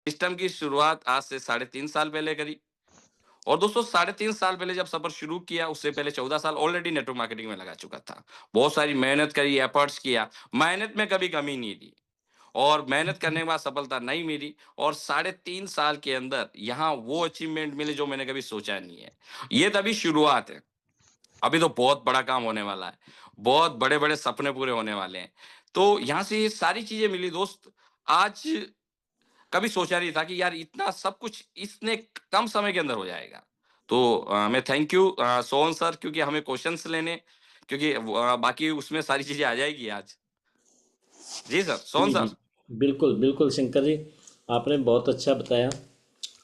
System की शुरुआत आज से साढ़े 3 साल पहले करी। और दोस्तों साढ़े 3 साल पहले जब सफ़र शुरू किया, उससे पहले 14 साल ऑलरेडी नेटवर्क मार्केटिंग में लगा चुका था। बहुत सारी मेहनत करी, एफर्ट्स किया, मेहनत में कभी कमी नहीं दी और मेहनत करने के बाद सफलता नहीं मिली और साढ़े 3 साल के अंदर यहाँ वो अचीवमेंट मिले जो मैंने कभी सोचा नहीं है। ये तभी शुरुआत है। अभी तो बहुत बड़ा काम होने वाला है। बहुत बड़े-बड़े सपने पूरे होने वाले हैं। तो यहाँ से ये सारी चीज़ें मिली दोस्त। आज कभी सोचा नहीं था कि यार इतना सब कुछ इतने कम समय के अंदर हो जाएगा। तो मैं थैंक यू सोहन सर, क्योंकि हमें क्वेश्चन्स लेने, क्योंकि बाकी उसमें सारी चीज़ें आ जाएगी आज। जी सर, सोहन जी जी, सर। बिल्कुल बिल्कुल शंकर जी, आपने बहुत अच्छा बताया।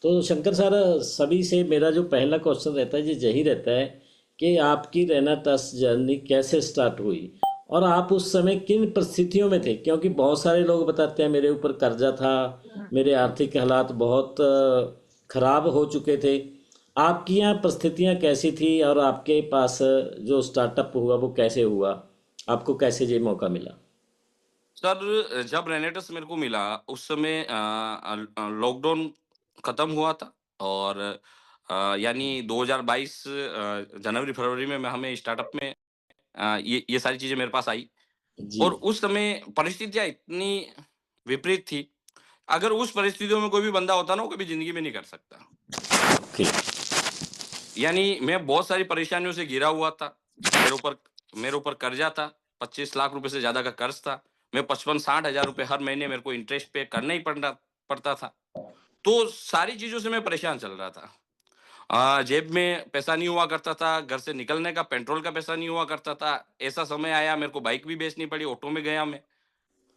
तो शंकर सर, सभी से मेरा जो पहला क्वेश्चन रहता है जी यही रहता है कि आपकी रेनाटस जर्नी कैसे स्टार्ट हुई और आप उस समय किन परिस्थितियों में थे, क्योंकि बहुत सारे लोग बताते हैं मेरे ऊपर कर्जा था, मेरे आर्थिक हालात बहुत खराब हो चुके थे। आपकी यहाँ परिस्थितियाँ कैसी थी और आपके पास जो स्टार्टअप हुआ वो कैसे हुआ, आपको कैसे ये मौका मिला? सर जब रेनेटस मेरे को मिला उस समय लॉकडाउन खत्म हुआ था और यानी 2022 जनवरी फरवरी में हमें स्टार्टअप में ये सारी चीजें मेरे पास आई। जी। और उस समय परिस्थितियां इतनी विपरीत थी। अगर उस परिस्थितियों में कोई भी बंदा होता ना, वो कभी जिंदगी में नहीं कर सकता। ओके। यानी मैं बहुत सारी परेशानियों से घिरा हुआ था। मेरे ऊपर मेरे ऊपर कर्जा था। 25 लाख रुपए से ज्यादा का कर्ज था। मैं 55-60 हजार रुपए हर महीने मेरे को इंटरेस्ट पे करना ही पड़ता था। तो सारी चीजों से मैं परेशान चल रहा था। जेब में पैसा नहीं हुआ करता था, घर से निकलने का पेट्रोल का पैसा नहीं हुआ करता था। ऐसा समय आया मेरे को बाइक भी बेचनी पड़ी, ऑटो में गया मैं।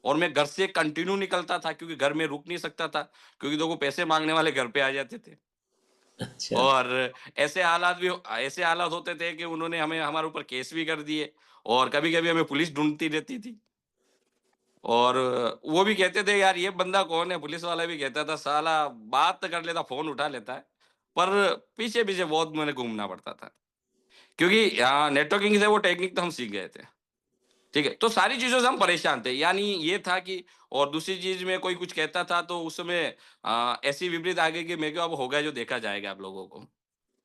और मैं घर से कंटिन्यू निकलता था क्योंकि घर में रुक नहीं सकता था, क्योंकि देखो पैसे मांगने वाले घर पे आ जाते थे। अच्छा। और ऐसे हालात होते थे कि उन्होंने हमें हमारे ऊपर केस भी कर दिए और कभी-कभी हमें पुलिस ढूँढती रहती थी। और वो भी कहते थे यार ये बंदा कौन है? पुलिस वाला भी कहता था साला बात तो कर लेता, फ़ोन उठा लेता है। पर पीछे-पीछे बहुत मैंने घूमना पड़ता था। क्योंकि नेटवर्किंग से वो टेक्निक तो हम सीख गए थे। ठीक है? तो सारी चीज़ों से हम परेशान थे। यानी ये था कि और दूसरी चीज़ में कोई कुछ कहता था तो उस समय ऐसी विपरीत आ गई कि मैं कहा अब होगा जो देखा जाएगा आप लोगों को।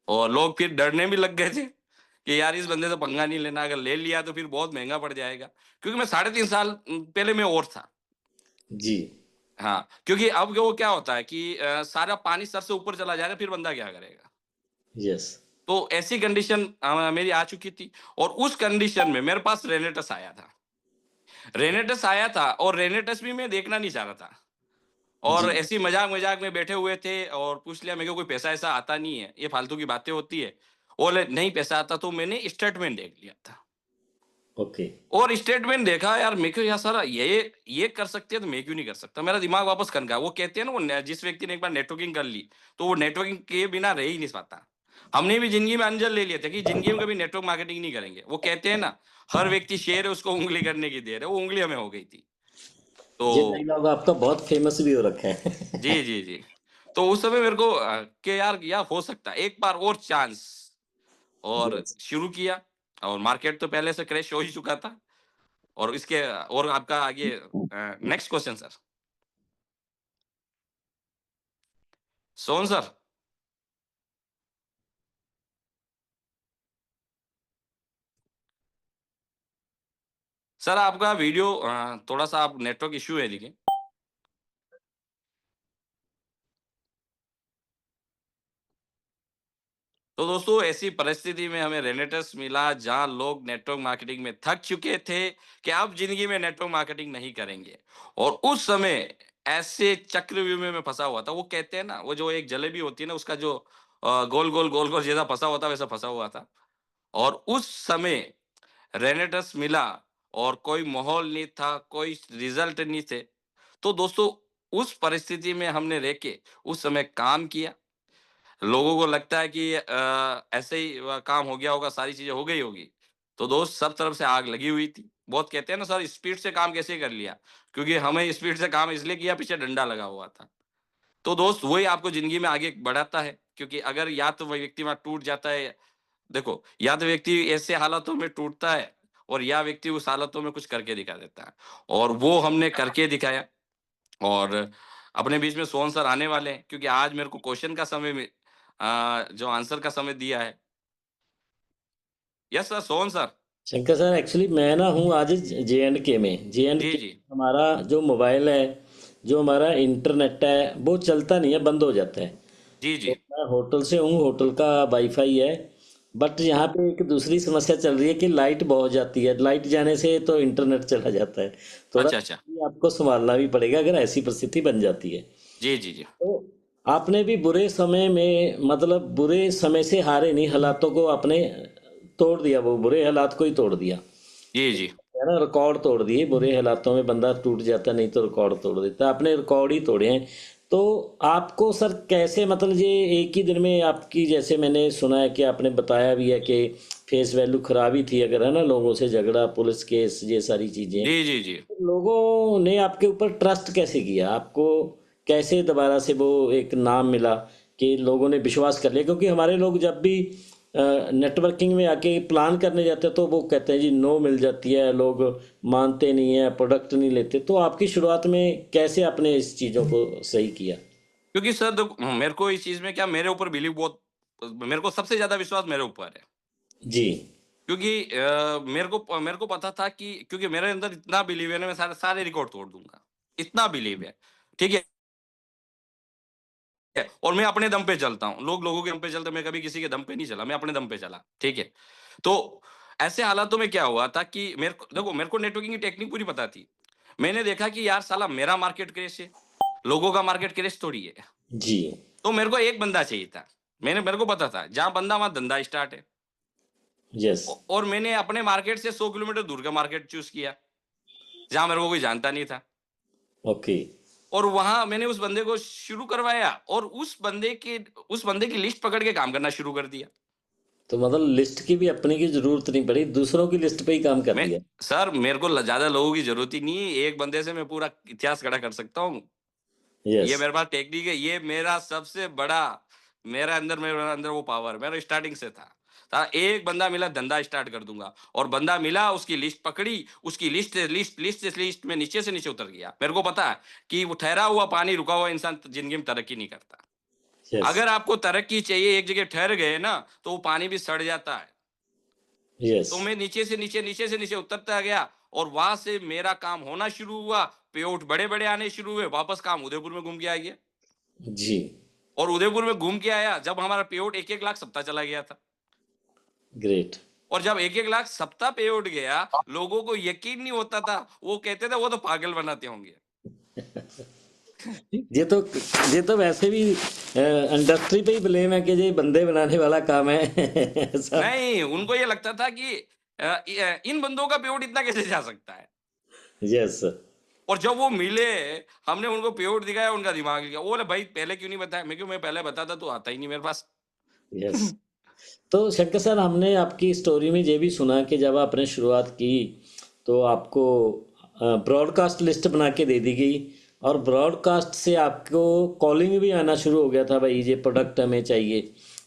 और लोग फिर डरने भी लग गए थे कि यार इस बंदे से पंगा नहीं लेना, अगर ले लिया तो फिर बहुत महँगा पड़ जाएगा। क्योंकि मैं साढ़े 3 साल पहले मैं और था। जी। हाँ, क्योंकि अब वो क्या होता है कि सारा पानी सर से ऊपर चला जाएगा, फिर बंदा क्या करेगा? यस। तो ऐसी कंडीशन मेरी आ चुकी थी और उस कंडीशन में मेरे पास रेनेटस आया था। रेनेटस आया था और रेनेटस भी मैं देखना नहीं चाह रहा था। और जी। ऐसे ही मज़ाक-मज़ाक में बैठे हुए थे और पूछ लिया, मेरे को कोई पैसा ऐसा आता नहीं है, ये फालतू की बातें होती है। बोले नहीं पैसा आता, तो मैंने स्टेटमेंट देख लिया था। ओके। और स्टेटमेंट देखा यार, मेरे को यार साला ये कर सकते हैं तो मैं क्यों नहीं कर सकता? मेरा दिमाग वापस खन गया। वो कहते हैं ना, वो जिस व्यक्ति ने एक बार नेटवर्किंग कर ली, तो वो नेटवर्किंग के बिना रह ही नहीं पाता। हमने भी जिंदगी में अंजल ले लिया था कि जिंदगी में कभी नेटवर्क मार्केटिंग नहीं करेंगे। वो कहते हैं ना, हर व्यक्ति शेर है, उसको उंगली करने की देर है। वो उंगली हमें हो गई थी। ये तो डायलॉग आपका बहुत फेमस भी हो रखा है। जी, जी, जी। तो उस समय मेरे को कि यार हो सकता है एक बार और चांस। और यस। शुरू किया। और मार्केट तो पहले से क्रैश हो ही चुका था। और इसके और आपका आगे next question sir. Sohan sir. Sir आपका वीडियो थोड़ा-सा आप नेटवर्क इश्यू है देखिए। तो दोस्तों ऐसी परिस्थिति में हमें रेनेटस मिला जहां लोग नेटवर्क मार्केटिंग में थक चुके थे कि अब जिंदगी में नेटवर्क मार्केटिंग नहीं करेंगे। और उस समय ऐसे चक्रव्यूह में फंसा हुआ था। वो कहते हैं ना, वो जो एक जलेबी होती है ना, उसका जो गोल गोल जैसा फंसा हुआ था, वैसा फंसा हुआ था। और उस समय रेनेटस मिला और कोई माहौल नहीं था, कोई रिजल्ट नहीं थे। तो दोस्तों उस परिस्थिति में हमने रह के उस समय काम किया। लोगों को लगता है कि ऐसे ही काम हो गया होगा, सारी चीज़ें हो गई होगी। तो दोस्त सब तरफ से आग लगी हुई थी। बहुत कहते हैं ना सर स्पीड से काम कैसे कर लिया? क्योंकि हमें स्पीड से काम इसलिए किया, पीछे डंडा लगा हुआ था। तो दोस्त वही आपको ज़िंदगी में आगे बढ़ाता है, क्योंकि अगर या तो वह व्यक्ति वहाँ टूट जाता है। देखो, या तो व्यक्ति ऐसे हालातों में टूटता है और या व्यक्ति उस हालातों में कुछ करके दिखा देता है। और वो हमने करके दिखाया। और अपने बीच में सोहन सर आने वाले हैं, क्योंकि आज मेरे को क्वेश्चन का समय जो आंसर का समय दिया है। Yes sir, Sohan sir. Shankar sir, actually मैं ना हूँ आज JNK में। जी, JNK जी। हमारा जो मोबाइल है, जो हमारा इंटरनेट है, वो चलता नहीं है, बंद हो जाता है। जी, तो जी। मैं होटल से हूँ, होटल का वाईफाई है। बट यहाँ पे एक दूसरी समस्या चल रही है कि लाइट बहुत जाती है। लाइट जाने से तो इंटरनेट चला जाता है। थोड़ा अच्छा, अच्छा। ये आपको संभालना भी पड़ेगा अगर ऐसी परिस्थिति बन जाती है। जी, जी, जी। तो आपने भी बुरे समय में, मतलब बुरे समय से हारे नहीं, हालातों को आपने तोड़ दिया, वो बुरे हालात को ही तोड़ दिया जी, जी। है ना। रिकॉर्ड तोड़ दिए। बुरे हालातों में बंदा टूट जाता, नहीं तो रिकॉर्ड तोड़ देता। आपने रिकॉर्ड ही तोड़े हैं। तो आपको सर कैसे, मतलब ये एक ही दिन में आपकी, जैसे मैंने सुना है कि आपने बताया भी है कि फेस वैल्यू खराब ही थी, अगर है ना, लोगों से झगड़ा, पुलिस केस, ये सारी चीज़ें। जी, जी, जी। लोगों ने आपके ऊपर ट्रस्ट कैसे किया, आपको कैसे दोबारा से वो एक नाम मिला कि लोगों ने विश्वास कर लिया? क्योंकि हमारे लोग जब भी नेटवर्किंग में आके प्लान करने जाते हैं तो वो कहते हैं जी नो मिल जाती है, लोग मानते नहीं है, प्रोडक्ट नहीं लेते। तो आपकी शुरुआत में कैसे आपने इस चीज़ों को सही किया? क्योंकि सर देखो, मेरे को इस चीज़ में क्या, मेरे ऊपर बिलीव बहुत, मेरे को सबसे ज़्यादा विश्वास मेरे ऊपर है। जी। क्योंकि मेरे को पता था कि क्योंकि मेरे अंदर इतना बिलीव है ना, मैं सारे सारे रिकॉर्ड तोड़ दूँगा। इतना बिलीव है, ठीक है? और मैं अपने दम पे चलता हूँ। लोग लोगों के दम पे चलते हैं, मैं कभी किसी के दम पे नहीं चला, मैं अपने दम पे चला, ठीक है? तो ऐसे हालातों में क्या हुआ था कि मेरे को नेटवर्किंग की टेक्निक पूरी पता थी। मैंने देखा कि यार साला मेरा मार्केट क्रैश है, लोगों का मार्केट क्रैश थोड़ी है। जी। तो मेरे को एक बंदा चाहिए था। मेरे को पता था, जहाँ बंदा वहाँ धंधा स्टार्ट है। यस। और मैंने अपने मार्केट से 100 किलोमीटर दूर का मार्केट चूज़ किया, जहाँ मेरे को कोई जानता नहीं था। ओके। और वहाँ मैंने उस बंदे को शुरू करवाया और उस बंदे की लिस्ट पकड़ के काम करना शुरू कर दिया। तो मतलब लिस्ट की भी अपनी की जरूरत नहीं पड़ी, दूसरों की लिस्ट पे ही काम कर मैं दिया। सर मेरे को ज़्यादा लोगों की ज़रूरत ही नहीं है, एक बंदे से मैं पूरा इतिहास खड़ा कर सकता हूँ। यस। ये मेरे पास टेक्निक है, ये मेरा सबसे बड़ा, मेरे अंदर वो पावर मेरा स्टार्टिंग से था। एक बंदा मिला, धंधा स्टार्ट कर दूँगा, और बंदा मिला, उसकी लिस्ट पकड़ी, उसकी लिस्ट में नीचे से नीचे उतर गया। मेरे को पता है कि वो ठहरा हुआ पानी, रुका हुआ इंसान ज़िंदगी में तरक्की नहीं करता। यस। अगर आपको तरक्की चाहिए, एक जगह ठहर गए ना, तो वो पानी भी सड़ जाता है। यस। तो मैं नीचे से नीचे उतरता गया, और वहाँ से मेरा काम होना शुरू हुआ, पेआउट बड़े-बड़े आने शुरू हुए, वापस काम उदयपुर में घूम के आ गया। जी। और उदयपुर में घूम के आया, जब हमारा पेआउट 1-1 लाख सप्ताह चला गया था। ग्रेट। और जब 1-1 लाख सप्ताह पेआउट गया, लोगों को यकीन नहीं होता था, वो कहते थे वो तो पागल बनाते होंगे। ये तो ये तो वैसे भी इंडस्ट्री पे ही ब्लेम है कि ये बंदे बनाने वाला काम है। ऐसा। नहीं, उनको ये लगता था कि इन बंदों का पेआउट इतना कैसे जा सकता है? यस। और जब वो मिले, हमने उनको पेआउट दिखाया, उनका दिमाग हिल गया। वो बोले, "भाई पहले क्यों नहीं बताया?" मैं पहले बताता तो आता ही नहीं मेरे पास। यस। तो शंकर सर, हमने आपकी स्टोरी में ये भी सुना कि जब आपने शुरुआत की तो आपको ब्रॉडकास्ट लिस्ट बना के दे दी गई, और ब्रॉडकास्ट से आपको कॉलिंग भी आना शुरू हो गया था, भाई ये प्रोडक्ट हमें चाहिए।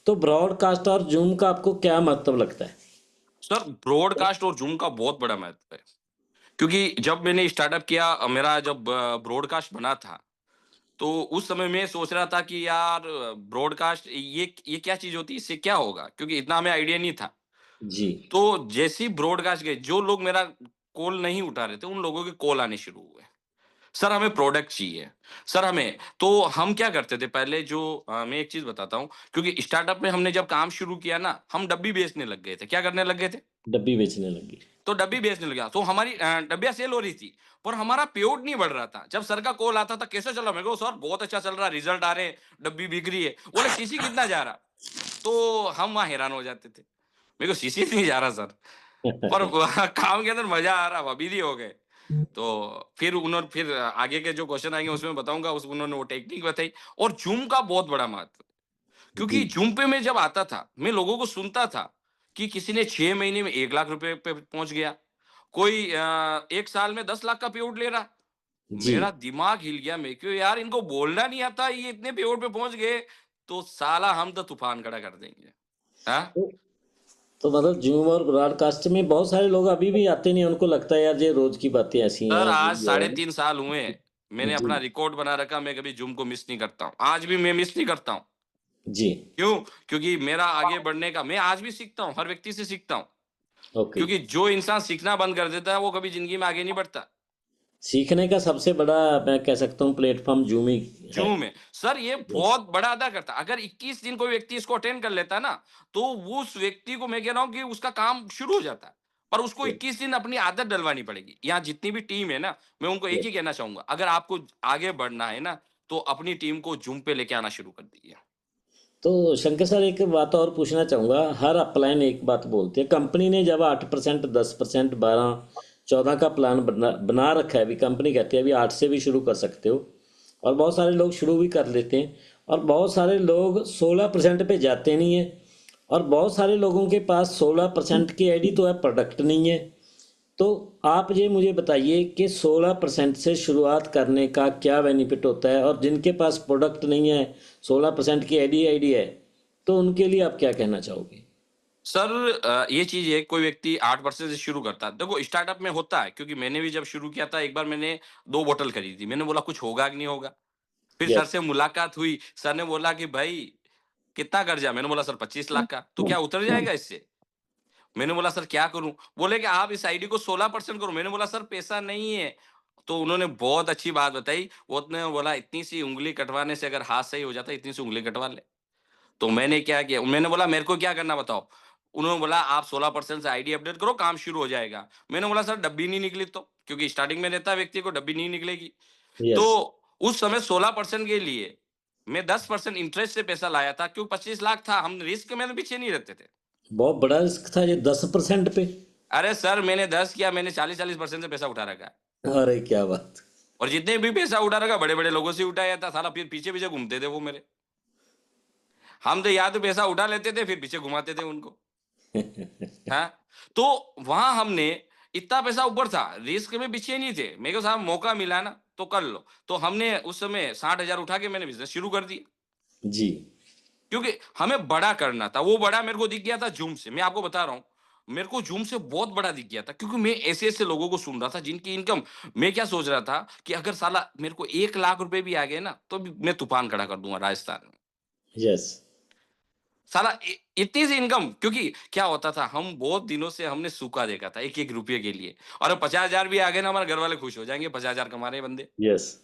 तो ब्रॉडकास्ट और जूम का आपको क्या महत्व लगता है? सर ब्रॉडकास्ट और ज़ूम का बहुत बड़ा महत्व है। क्योंकि जब मैंने स्टार्टअप किया, मेरा जब ब्रॉडकास्ट बना था, तो उस समय मैं सोच रहा था कि यार ब्रॉडकास्ट ये क्या चीज़ होती है, इससे क्या होगा? क्योंकि इतना हमें आइडिया नहीं था। जी। तो जैसे ही ब्रॉडकास्ट गए, जो लोग मेरा कॉल नहीं उठा रहे थे, उन लोगों के कॉल आने शुरू हुए। सर हमें प्रोडक्ट चाहिए, सर हमें। तो हम क्या करते थे पहले, मैं एक चीज़ बताता हूँ, क्योंकि स्टार्टअप में हमने जब काम शुरू किया ना, हम डब्बी बेचने लग गए थे। क्या करने लग गए थे? डब्बी बेचने लगी। तो डब्बी बेचने लगा, तो हमारी डब्बियाँ सेल हो रही थी, पर हमारा पेआउट नहीं बढ़ रहा था। जब सर का कॉल आता था, कैसे चल रहा? मैं कहा, सर बहुत अच्छा चल रहा है, रिजल्ट आ रहे हैं, डब्बी बिक रही है। बोले, सीसी कितना जा रहा? तो हम वहाँ हैरान हो जाते थे। मेरे को सीसी नहीं जा रहा सर, पर वहाँ काम के अंदर मजा आ रहा, वबीदी हो गए। तो फिर आगे के जो क्वेश्चन आएंगे उसमें बताऊंगा, उस उन्होंने वो टेक्निक बताई। और जूम का बहुत बड़ा महत्व, क्योंकि जी। जूम पे मैं जब आता था, मैं लोगों को सुनता था कि किसी ने 6 महीने में 1 लाख रुपए पे पहुंच गया, कोई 1 साल में 10 लाख का पेआउट ले रहा। जी। मेरा दिमाग हिल गया, मैं क्यों यार, इनको बोलना नहीं आता, ये इतने पेआउट पे पहुंच गए, तो साला हम तो तूफान खड़ा कर देंगे। हाँ। तो, तो मतलब जूम और ब्रॉडकास्ट में बहुत सारे लोग अभी भी आते नहीं, उनको लगता है यार ये रोज की बातें ऐसी सर हैं, आज ये साढ़े है। 3 साल हुए हैं, मैंने जी अपना रिकॉर्ड बना रखा, मैं कभी जिम को मिस नहीं करता हूँ। आज भी मैं मिस नहीं करता हूँ। जी। क्यों? क्योंकि मेरा आगे बढ़ने का, मैं आज भी सीखता हूँ, हर व्यक्ति से सीखता हूँ। ओके। क्योंकि जो इंसान सीखना बंद कर देता है, वो कभी ज़िंदगी में आगे नहीं बढ़ता। सीखने का सबसे बड़ा मैं कह सकता हूँ प्लेटफॉर्म जूम ही है। जूम है। सर ये यस। बहुत बड़ा अदा करता है। अगर 21 दिन कोई व्यक्ति इसको अटेंड कर लेता है ना, तो वो उस व्यक्ति को, मैं कह रहा हूँ कि उसका काम शुरू हो जाता है। पर उसको यस। 21 दिन अपनी आदत डलवानी पड़ेगी। यहाँ जितनी भी टीम है ना, मैं उनको एक यस। ही कहना चाहूँगा, अगर आपको आगे बढ़ना है ना, तो अपनी टीम को जूम पे लेके आना शुरू कर दीजिए। तो शंकर सर एक बात और पूछना चाहूँगा, हर अपलाइन एक बात बोलती है, कंपनी ने जब 8%, 10%, 12, 14 का प्लान बना बना रखा है, अभी कंपनी कहती है अभी 8 से भी शुरू कर सकते हो, और बहुत सारे लोग शुरू भी कर लेते हैं, और बहुत सारे लोग 16% पे जाते नहीं हैं, और बहुत सारे लोगों के पास 16% की आईडी तो है, प्रोडक्ट नहीं है। तो आप ये मुझे बताइए कि 16% से शुरुआत करने का क्या बेनिफिट होता है, और जिनके पास प्रोडक्ट नहीं है, 16% की आईडी है, तो उनके लिए आप क्या कहना चाहोगे? सर ये चीज़ है, कोई व्यक्ति 8% से शुरू करता है। देखो स्टार्टअप में होता है, क्योंकि मैंने भी जब शुरू किया था, एक बार मैंने 2 बोतल खरीदी। मैंने बोला कुछ होगा कि नहीं होगा? फिर सर यस। से मुलाकात हुई, सर ने बोला कि भाई कितना कर्जा? मैंने बोला सर 25 लाख का। तो क्या उतर जाएगा इससे? मैंने बोला सर क्या करूँ? बोले कि आप इस आईडी को 16% करो। मैंने बोला सर पैसा नहीं है। तो उन्होंने बहुत अच्छी बात बताई। उसने बोला इतनी सी उँगली कटवाने से अगर हाथ सही हो जाता है, इतनी सी उँगली कटवा ले। तो मैंने क्या किया? मैंने बोला मेरे को क्या करना बताओ? उन्होंने बोला आप 16% से आईडी अपडेट करो, काम शुरू हो जाएगा। मैंने बोला सर डब्बी नहीं निकली तो? क्योंकि स्टार्टिंग में रहता है व्यक्ति को, डब्बी नहीं निकलेगी। तो यस। उस समय 16% के लिए मैं 10% इंटरेस्ट से पैसा लाया था, क्यों 25 लाख था, हम रिस्क में तो पीछे नहीं रहते थे। बहुत बड़ा रिस्क था ये 10% पे। अरे सर मैंने 10 किया, मैंने 40-40% से पैसा उठा रखा है। अरे क्या बात! और जितने भी पैसा उठा रखा, बड़े-बड़े लोगों से उठाया था, साला फिर पीछे-पीछे घूमते थे वो मेरे। हम तो या तो पैसा उठा लेते थे, फिर पीछे घुमाते थे उनको। हाँ? तो वहाँ हमने इतना पैसा ऊपर था, रिस्क में पीछे नहीं थे। मेरे को साहब मौका मिला ना, तो कर लो। तो हमने उस समय 60,000 उठा के मैंने बिज़नेस शुरू कर दिया। जी। क्योंकि हमें बड़ा करना था। वो बड़ा मेरे को दिख गया था जूम से। मैं आपको बता रहा हूँ, मेरे को जूम से बहुत बड़ा दिख गया था, क्योंकि मैं ऐसे-ऐसे लोगों को सुन रहा था जिनकी इनकम, मैं क्या सोच रहा था कि अगर साला मेरे को 1 लाख रुपए भी आ गए ना, तो भी मैं तूफ़ान खड़ा कर दूँगा राजस्थान में। यस। साला इतनी सी इनकम, क्योंकि क्या होता था, हम बहुत दिनों से हमने सूखा देखा था 1-1 रुपये के लिए, और अब 50,000 भी आ गए ना, हमारे घर वाले खुश हो जाएँगे, 50,000 कमा रहे हैं बंदे। यस।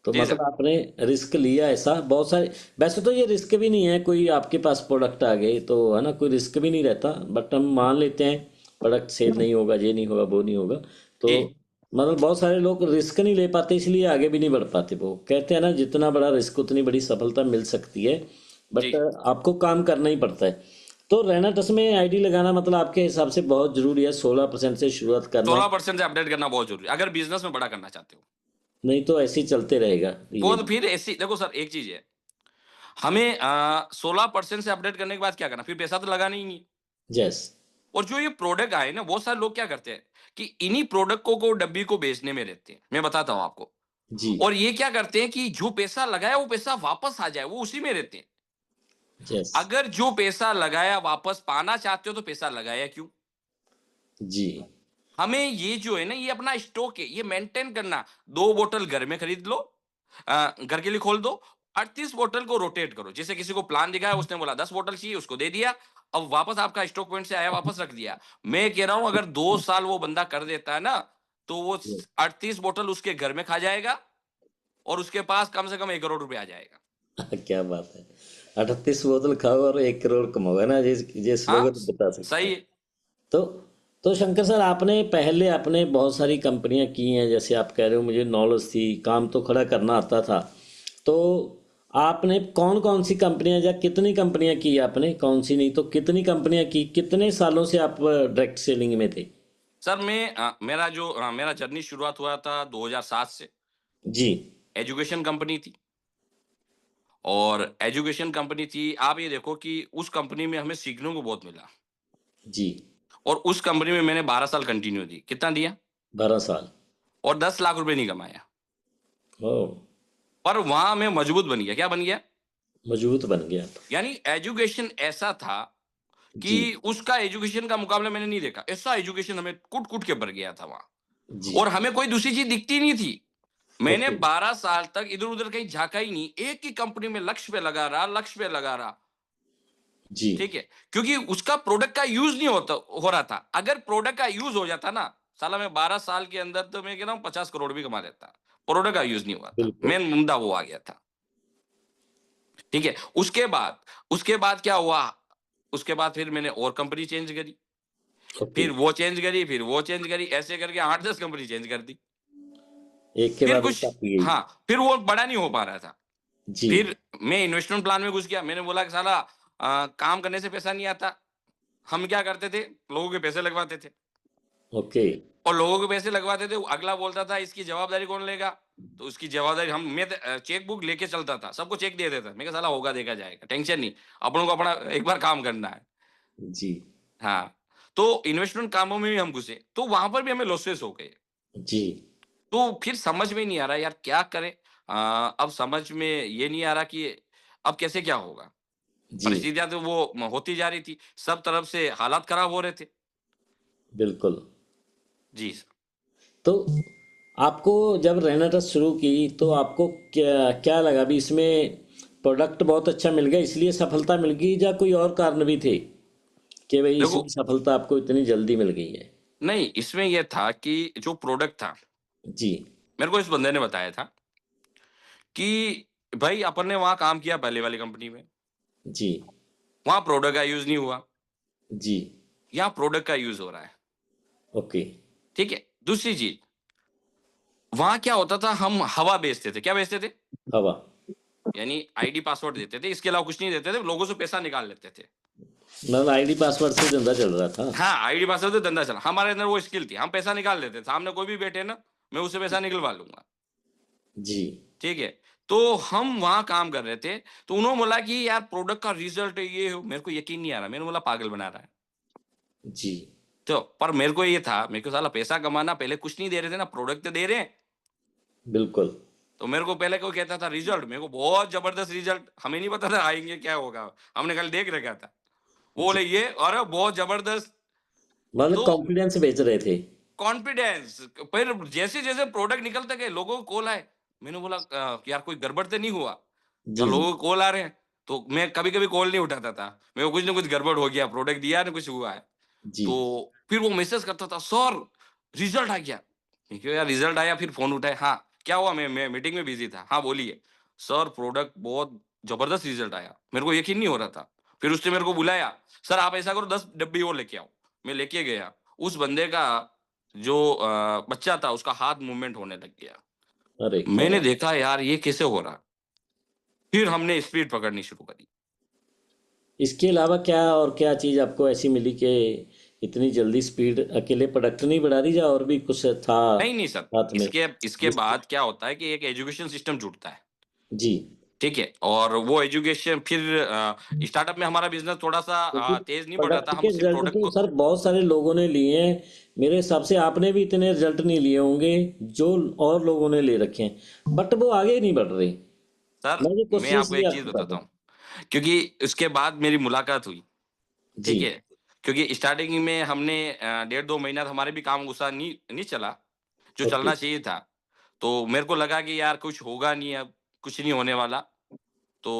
तो जी मतलब सर। आपने रिस्क लिया ऐसा बहुत सारे। वैसे तो ये रिस्क भी नहीं है, कोई आपके पास प्रोडक्ट आ गए तो है ना, कोई रिस्क भी नहीं रहता, बट हम मान लेते हैं प्रोडक्ट सेल नहीं होगा, ये नहीं होगा, वो नहीं होगा। तो जी, मतलब बहुत सारे लोग रिस्क नहीं ले पाते, इसलिए आगे भी नहीं बढ़ पाते। वो कहते हैं ना, जितना बड़ा रिस्क उतनी बड़ी सफलता मिल सकती है, जी। बट आपको काम करना ही पड़ता है। तो रहना टस में आईडी लगाना मतलब आपके हिसाब से बहुत ज़रूरी है, 16% से शुरुआत करना। 16% से अपडेट करना बहुत ज़रूरी है, अगर बिज़नेस में बड़ा करना चाहते हो। नहीं तो ऐसे ही चलते रहेगा वो धीरे तो धीरे। फिर ऐसी देखो सर, एक चीज़ है, हमें 16% से अपडेट करने के बाद क्या करना? फिर पैसा तो लगाना ही नहीं है। यस। और जो ये प्रोडक्ट आए ना, बहुत सारे लोग क्या करते हैं कि इन्हीं प्रोडक्ट को डब्बी को बेचने में रहते हैं। मैं बताता हूँ आपको। जी। और ये क्या करते हैं कि जो पैसा लगाया वो पैसा वापस आ जाए, वो उसी में रहते हैं। यस। अगर जो पैसा लगाया वापस पाना चाहते हो, तो पैसा लगाया क्यों? जी। हमें ये जो है ना, ये अपना स्टॉक है, ये मेंटेन करना। 2 बोतल घर में खरीद लो, घर के लिए खोल दो, 38 बोतल को रोटेट करो। जैसे किसी को प्लान दिखाया, उसने बोला 10 बोतल चाहिए, उसको दे दिया। अब वापस आपका स्टॉक पॉइंट से आया, वापस रख दिया। मैं कह रहा हूं, अगर 2 साल वो बंदा कर देता है ना, तो वो 38 बोतल उसके घर में खा जाएगा, और उसके पास कम से कम 1 करोड़ रुपए आ जाएगा। क्या बात है! 38 बोतल खाओ और 1 करोड़ कमाओगे ना, ये हाँ, स्लोगन बता सकता है। सही है। तो तो शंकर सर, आपने पहले आपने बहुत सारी कंपनियां की हैं, जैसे आप कह रहे हो मुझे नॉलेज थी, काम तो खड़ा करना आता था। तो आपने कौन कौन सी कंपनियां या कितनी कंपनियां की आपने, कौन सी नहीं तो कितनी कंपनियां की, कितने सालों से आप डायरेक्ट सेलिंग में थे? सर मेरा जर्नी शुरुआत हुआ था 2007 से। जी। एजुकेशन कंपनी थी, और एजुकेशन कंपनी थी, आप ये देखो कि उस कंपनी में हमें सीखने को बहुत मिला। जी। और उस कंपनी में मैंने 12 साल कंटिन्यू दी। कितना दिया? 12 साल। और 10 लाख रुपए नहीं कमाया। ओ। पर वहाँ मैं मजबूत बन गया। क्या बन गया? मजबूत बन गया आप। यानी एजुकेशन ऐसा था कि जी। उसका एजुकेशन का मुकाबला मैंने नहीं देखा। ऐसा एजुकेशन हमें कूट-कूट के भर गया था वहाँ। जी। और हमें कोई दूसरी चीज़ दिखती नहीं थी। मैंने ओके 12 साल तक इधर-उधर कहीं झाँका ही नहीं। एक ही कंपनी में लक्ष्य पे लगा रहा, लक्ष्य पे लगा रहा। जी ठीक है? क्योंकि उसका प्रोडक्ट का यूज़ नहीं हो रहा था। अगर प्रोडक्ट का यूज़ हो जाता ना, साला मैं 12 साल के अंदर तो मैं कह रहा हूँ 50 करोड़ भी कमा लेता। प्रोडक्ट का यूज़ नहीं हुआ था। बिल्कुल मेन मुद्दा वो आ गया था। ठीक है? उसके बाद क्या हुआ? उसके बाद फिर मैंने और कंपनी चेंज करी। ओके फिर वो चेंज करी, फिर वो चेंज करी, ऐसे करके 8-10 कंपनी चेंज कर दी। एक के फिर बाद कुछ एक आती गई हाँ, फिर वो बड़ा नहीं हो पा रहा था। जी फिर मैं इन्वेस्टमेंट प्लान में घुस गया। मैंने बोला कि साला काम करने से पैसा नहीं आता। हम क्या करते थे, लोगों के पैसे लगवाते थे ओके और लोगों के पैसे लगवाते थे, अगला बोलता था इसकी जवाबदारी कौन लेगा? तो उसकी जवाबदारी चेक बुक लेके चलता था, सबको चेक दे देता था। मैं कहा साला होगा देखा जाएगा, टेंशन नहीं, अपन को अपना एक बार काम करना है। जी हाँ, तो इन्वेस्टमेंट कामों में भी हम घुसे, तो वहाँ पर भी हमें लॉसेस हो गए। जी तो फिर समझ में नहीं आ रहा यार क्या करें? अब समझ में ये नहीं आ रहा कि अब कैसे क्या होगा? जी परिस्थितियाँ तो वो होती जा रही थी, सब तरफ से हालात खराब हो रहे थे। बिल्कुल जी। तो आपको जब रहना ट्रस्ट शुरू की तो आपको क्या क्या लगा भी इसमें प्रोडक्ट बहुत अच्छा मिल गया इसलिए सफलता मिल गई या कोई और कारण भी थे कि भाई देखो इसमें सफलता आपको इतनी जल्दी मिल गई है नहीं, इसमें ये था कि जो प्रोडक्ट था, जी मेरे को इस बंदे ने बताया था कि भाई अपन ने वहाँ काम किया पहले वाली कंपनी में, जी वहाँ प्रोडक्ट का यूज़ नहीं हुआ, जी यहाँ प्रोडक्ट का यूज़ हो रहा है, ओके ठीक है? दूसरी चीज़, वहाँ क्या होता था हम हवा बेचते थे, क्या बेचते थे? हवा यानी आईडी पासवर्ड देते थे, इसके अलावा कुछ नहीं देते थे, लोगों से पैसा निकाल लेते थे। मतलब आईडी पासवर्ड से धंधा चल रहा था हाँ, आईडी पासवर्ड से धंधा चला, हमारे अंदर वो स्किल थी, हम पैसा निकाल लेते थे, सामने कोई भी बैठे ना, मैं उससे पैसा निकलवा लूँगा, जी ठीक है? तो हम वहाँ काम कर रहे थे, तो उन्होंने बोला कि यार प्रोडक्ट का रिज़ल्ट ये मेरे को यकीन नहीं आ रहा, मैंने बोला पागल बना रहा है। जी तो पर मेरे को ये था, मेरे को साला पैसा कमाना पहले कुछ नहीं दे रहे थे ना, प्रोडक्ट तो दे रहे हैं। बिल्कुल तो मेरे को पहले कोई कहता था रिज़ल्ट, मेरे को बहुत ज़बरदस्त रिज़ल्ट, हमें नहीं पता था आएँगे क्या होगा, हमने खाली देख रखा था। वो जी बोले ये अरे बहुत ज़बरदस्त, मतलब तो कॉन्फिडेंस बेच रहे थे कॉन्फिडेंस फिर जैसे-जैसे प्रोडक्ट निकलते गए, लोगों को कॉल आए। मैंने बोला यार कोई गड़बड़ तो नहीं हुआ? यार जी जी लोगों को कॉल आ रहे हैं, तो मैं कभी-कभी कॉल नहीं उठाता था। मेरे को कुछ ना कुछ गड़बड़ हो गया, प्रोडक्ट दिया ना कुछ हुआ है। जी तो फिर वो मैसेज करता था, "सर रिज़ल्ट आ गया।" मैं कहा यार रिज़ल्ट आया फिर फ़ोन उठाए, "हाँ, क्या हुआ?" मैं मीटिंग में बिज़ी था। "हाँ, बोलिए।" "सर प्रोडक्ट बहुत ज़बरदस्त रिज़ल्ट आया।" मेरे को यकीन नहीं हो रहा था। फिर उसने मेरे को बुलाया, "सर आप ऐसा करो 10 डब्बी और लेके आओ।" मैं लेके गया। उस बंदे का जो बच्चा था उसका हाथ मूवमेंट होने लग गया। अरे क्या मैंने बात देखा यार ये कैसे हो रहा? फिर हमने स्पीड पकड़नी शुरू करी। इसके अलावा क्या और क्या चीज़ आपको ऐसी मिली कि इतनी जल्दी स्पीड अकेले प्रोडक्ट नहीं बढ़ा रही या और भी कुछ था नहीं, नहीं सर, साथ में इसके इसके जिससे बाद क्या होता है कि एक एजुकेशन सिस्टम जुड़ता है। जी ठीक है? और वो एजुकेशन फिर स्टार्टअप में हमारा बिज़नेस थोड़ा-सा क्योंकि तेज़ नहीं बढ़ रहा था, प्रोडक्ट हम के सिर्फ़ रिजल्ट प्रोडक्ट तो को सर बहुत सारे लोगों ने लिए हैं मेरे हिसाब से आपने भी इतने रिजल्ट नहीं लिए होंगे जो और लोगों ने ले रखे हैं बट वो आगे नहीं बढ़ रहे सर, मैं ये मैं क्वेश्चन आपको इसलिए एक चीज़ आपको बताता करता हूँ, क्योंकि उसके बाद मेरी मुलाकात हुई, हूँ जी ठीक है? क्योंकि स्टार्टिंग में हमने डेढ़ 2 महीना तो हमारे भी काम गुस्सा नहीं नहीं चला, जो ओके चलना चाहिए था। तो मेरे को लगा कि यार कुछ होगा नहीं अब, कुछ नहीं होने वाला। तो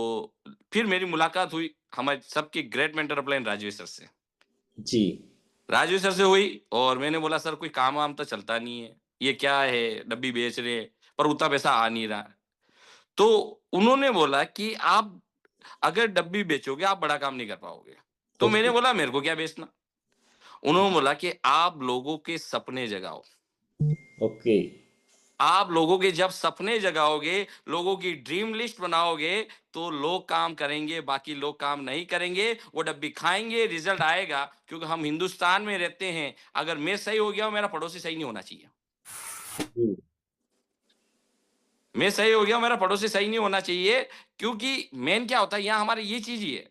फिर मेरी मुलाकात हुई हमारे सबके great mentor upline Rajveer sir से। जी राजवीर सर से हुई और मैंने बोला सर कोई काम-वाम तो चलता नहीं है। ये क्या है? डब्बी बेच रहे हैं, पर उतना पैसा आ नहीं रहा है। तो उन्होंने बोला कि आप अगर डब्बी बेचोगे आप बड़ा काम नहीं कर पाओगे। तो मैंने ओके बोला मेरे को क्या बेचना? उन्होंने बोला कि आप लोगों के सपने जगाओ। ओके आप लोगों के जब सपने जगाओगे, लोगों की ड्रीम लिस्ट बनाओगे, तो लोग काम करेंगे, बाकी लोग काम नहीं करेंगे। वो डब्बी खाएँगे, रिज़ल्ट आएगा क्योंकि हम हिंदुस्तान में रहते हैं। अगर मैं सही हो गया हूँ, मेरा पड़ोसी सही नहीं होना चाहिए। जी मैं सही हो गया हूँ, मेरा पड़ोसी सही नहीं होना चाहिए क्योंकि मेन क्या होता है यहाँ हमारी ये चीज़ ही है।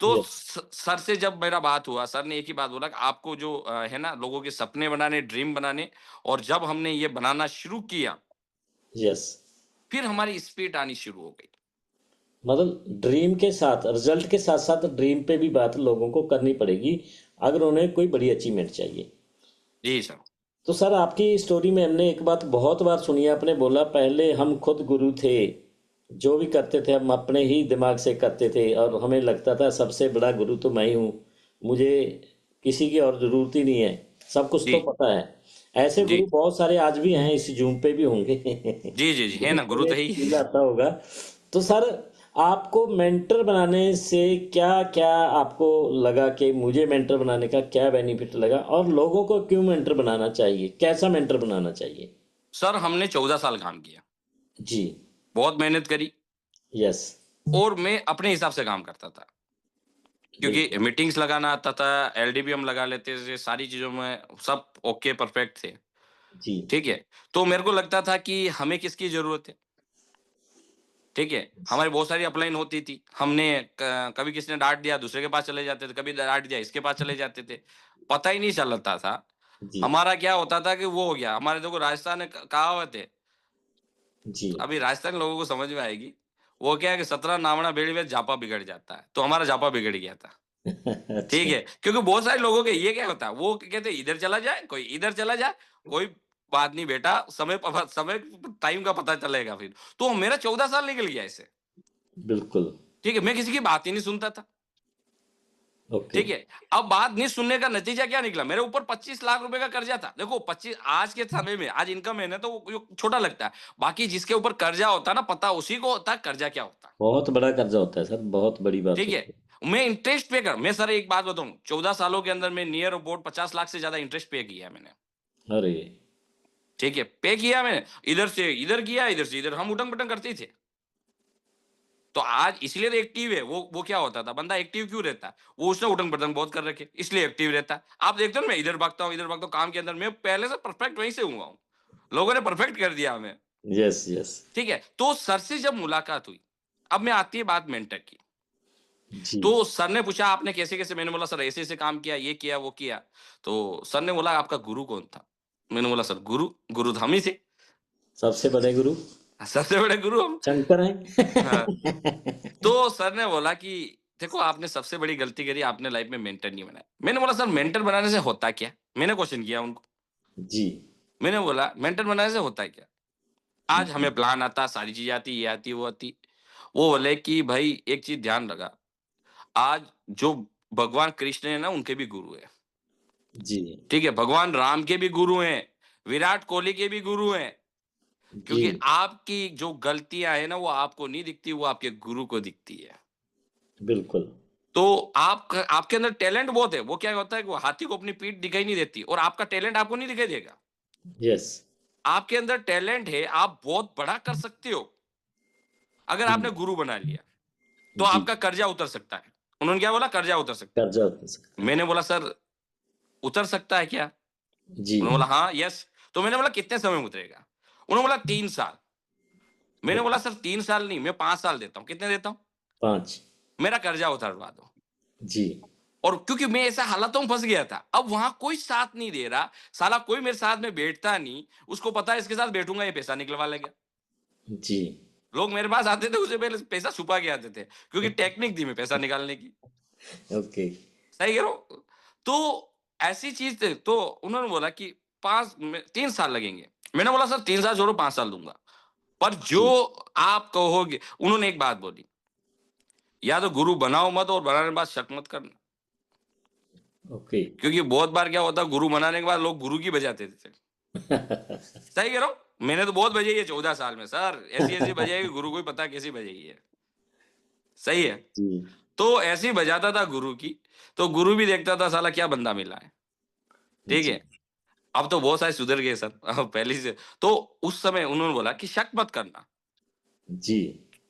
तो यस सर से जब मेरा बात हुआ, सर ने एक ही बात बोला कि आपको जो है ना लोगों के सपने बनाने, ड्रीम बनाने और जब हमने ये बनाना शुरू किया, यस फिर हमारी स्पीड आनी शुरू हो गई। मतलब ड्रीम के साथ रिजल्ट के साथ साथ ड्रीम पे भी बात लोगों को करनी पड़ेगी अगर उन्हें कोई बड़ी अचीवमेंट चाहिए जी सर। तो सर आपकी स्टोरी में हमने एक बात बहुत बार सुनी है, आपने बोला पहले हम खुद गुरु थे, जो भी करते थे हम अपने ही दिमाग से करते थे और हमें लगता था सबसे बड़ा गुरु तो मैं ही हूँ, मुझे किसी की और ज़रूरत ही नहीं है, सब कुछ जी तो पता है। ऐसे जी गुरु बहुत सारे आज भी हैं, इस जूम पे भी होंगे जी जी जी, है ना, गुरु जिन्हें तो है फील ही। आता होगा। तो सर आपको मेंटर बनाने से क्या क्या आपको लगा कि मुझे मेंटर बनाने का क्या बेनिफिट लगा, और लोगों को क्यों मेंटर बनाना चाहिए, कैसा मेंटर बनाना चाहिए? सर हमने 14 साल काम किया, जी। बहुत मेहनत करी, यस। और मैं अपने हिसाब से काम करता था, क्योंकि बिल्कुल। मीटिंग्स लगाना आता था, एलडीबी हम लगा लेते थे, सारी चीज़ों में सब ओके परफेक्ट थे, जी। ठीक है? तो मेरे को लगता था कि हमें किसकी ज़रूरत है, ठीक है? हमारी बहुत सारी अपलाइन होती थी, हमने क कभी किसी ने डाँट दिया, दूसरे के पास चले जाते थे, कभी डाँट दिया, इसके पास चले जाते थे, पता ही नहीं चलता था। जी। हमारा क्या होता था कि वो हो गया, हमारे देखो राजस्थान में क कहावत है, जी। तो अभी राजस्थानी लोगों को समझ में आएगी, वो क्या है कि 17 नावड़ा भेड़ी में जापा बिगड़ जाता है, तो हमारा जापा बिगड़ गया था। ठीक अच्छा। है, क्योंकि बहुत सारे लोगों के ये क्या होता है, वो कहते हैं इधर चला जाए, कोई इधर चला जाए, कोई बात नहीं बेटा, समय टाइम का पता चलेगा फिर। तो मेरा 14 साल निकल गया इससे, बिल्कुल। ठीक है? मैं किसी की बात ही नहीं सुनता था, ओके। ठीक है? अब बात नहीं सुनने का नतीजा क्या निकला? मेरे ऊपर 25 लाख रुपए का कर्जा था। देखो 25 आज के समय में, आज इनकम है ना, तो वो छोटा लगता है। बाकी जिसके ऊपर कर्जा होता है ना, पता उसी को होता है कर्जा क्या होता है। बहुत बड़ा कर्जा होता है सर, बहुत बड़ी बात ठीक है? होती है। मैं इंटरेस्ट पे कर मैं सर एक बात बताऊँ, 14 सालों के अंदर में नियर अबाउट 50 लाख से ज़्यादा इंटरेस्ट पे किया है मैंने। अरे। ठीक है? पे किया मैंने, इधर से इधर किया, इधर से इधर, हम उटंग-पटंग करते ही थे। तो आज इसलिए तो एक्टिव है, वो क्या होता था, बंदा एक्टिव क्यों रहता है? वो उसने उटंग-पटंग बहुत कर रखे, इसलिए एक्टिव रहता है। आप देखते हो ना, मैं इधर भागता हूँ, काम के अंदर मैं पहले से परफेक्ट वहीं से हुआ हूँ। लोगों ने परफेक्ट कर दिया हमें, यस यस। ठीक है? तो सर से जब मुलाकात हुई, अब मैं आती है बात मेंटर की। जी। तो सर ने पूछा आपने कैसे-कैसे? मैंने बोला सर ऐसे-ऐसे काम किया, ये किया, वो किया। तो सर ने बोला आपका गुरु कौन था? मैंने बोला सर गुरु तो हम ही थे। सबसे बड़े गुरु सबसे बड़े गुरु हम। शंकर हाँ, हैं। तो सर ने बोला कि देखो आपने सबसे बड़ी गलती करी, आपने लाइफ में मेंटर नहीं बनाया। मैंने बोला सर मेंटर बनाने से होता क्या है? मैंने क्वेश्चन किया उनको। जी। मैंने बोला मेंटर बनाने से होता है क्या? आज जी। हमें प्लान आता, सारी चीज़ें आती, ये आती, वो आती। वो बोले कि भाई एक चीज़ ध्यान रखा, आज जो भगवान कृष्ण है ना, उनके भी गुरु हैं। जी। ठीक है? भगवान राम के भी गुरु हैं, विराट कोहली के भी गुरु हैं। जी। क्योंकि आपकी जो गलतियाँ हैं ना, वो आपको नहीं दिखती, वो आपके गुरु को दिखती है। बिल्कुल। तो आप आपके अंदर टैलेंट बहुत है, वो क्या होता है कि वो हाथी को अपनी पीठ दिखाई नहीं देती, और आपका टैलेंट आपको नहीं दिखाई देगा। यस। आपके अंदर टैलेंट है, आप बहुत बड़ा कर सकते हो, अगर हुँ। आपने गुरु बना लिया, तो जी। आपका कर्जा उतर सकता है। उन्होंने क्या बोला? कर्जा उतर सकता है। कर्जा उतर सकता है। मैंने बोला सर उतर सकता है क्या? जी। उन्होंने बोला हाँ, यस। तो मैंने बोला कितने समय में उतरेगा? उन्होंने बोला 3 साल। मैंने बोला ओके। सर 3 साल नहीं, मैं 5 साल देता हूँ। कितने देता हूँ? 5। मेरा कर्जा उतरवा दो। जी। और क्योंकि मैं ऐसा हालातों में फँस गया था, अब वहाँ कोई साथ नहीं दे रहा, साला कोई मेरे साथ में बैठता नहीं, उसको पता है इसके साथ बैठूँगा ये पैसा निकलवा लेगा। जी। लोग मेरे पास आते थे, उससे पहले पैसा छुपा के आते थे, क्योंकि टेक्निक थी मैं पैसा निकालने की। ओके। सही कह रहा हूँ? तो ऐसी चीज़ थी, तो उन्होंने बोला कि 5 में 3 साल लगेंगे। मैंने बोला सर 3 साल छोड़ो, 5 साल दूँगा। पर जो जी। आप कहोगे, उन्होंने एक बात बोली, या तो गुरु बनाओ मत, और बनाने के बाद शक मत करना। ओके। क्योंकि बहुत बार क्या होता है, गुरु बनाने के बाद लोग गुरु की बजाते थे। सही कह रहा हूँ? मैंने तो बहुत बजाई है 14 साल में सर, ऐसी-ऐसी बजाई है कि गुरु को ही पता है कैसी बजाई है। सही है? जी। तो ऐसे ही बजाता था गुरु की, तो गुरु भी देखता था साला क्या बंदा मिला है। ठीक जी। है? अब तो बहुत सारे सुधर गए सर, पहले से। तो उस समय उन्होंने बोला कि शक मत करना। जी।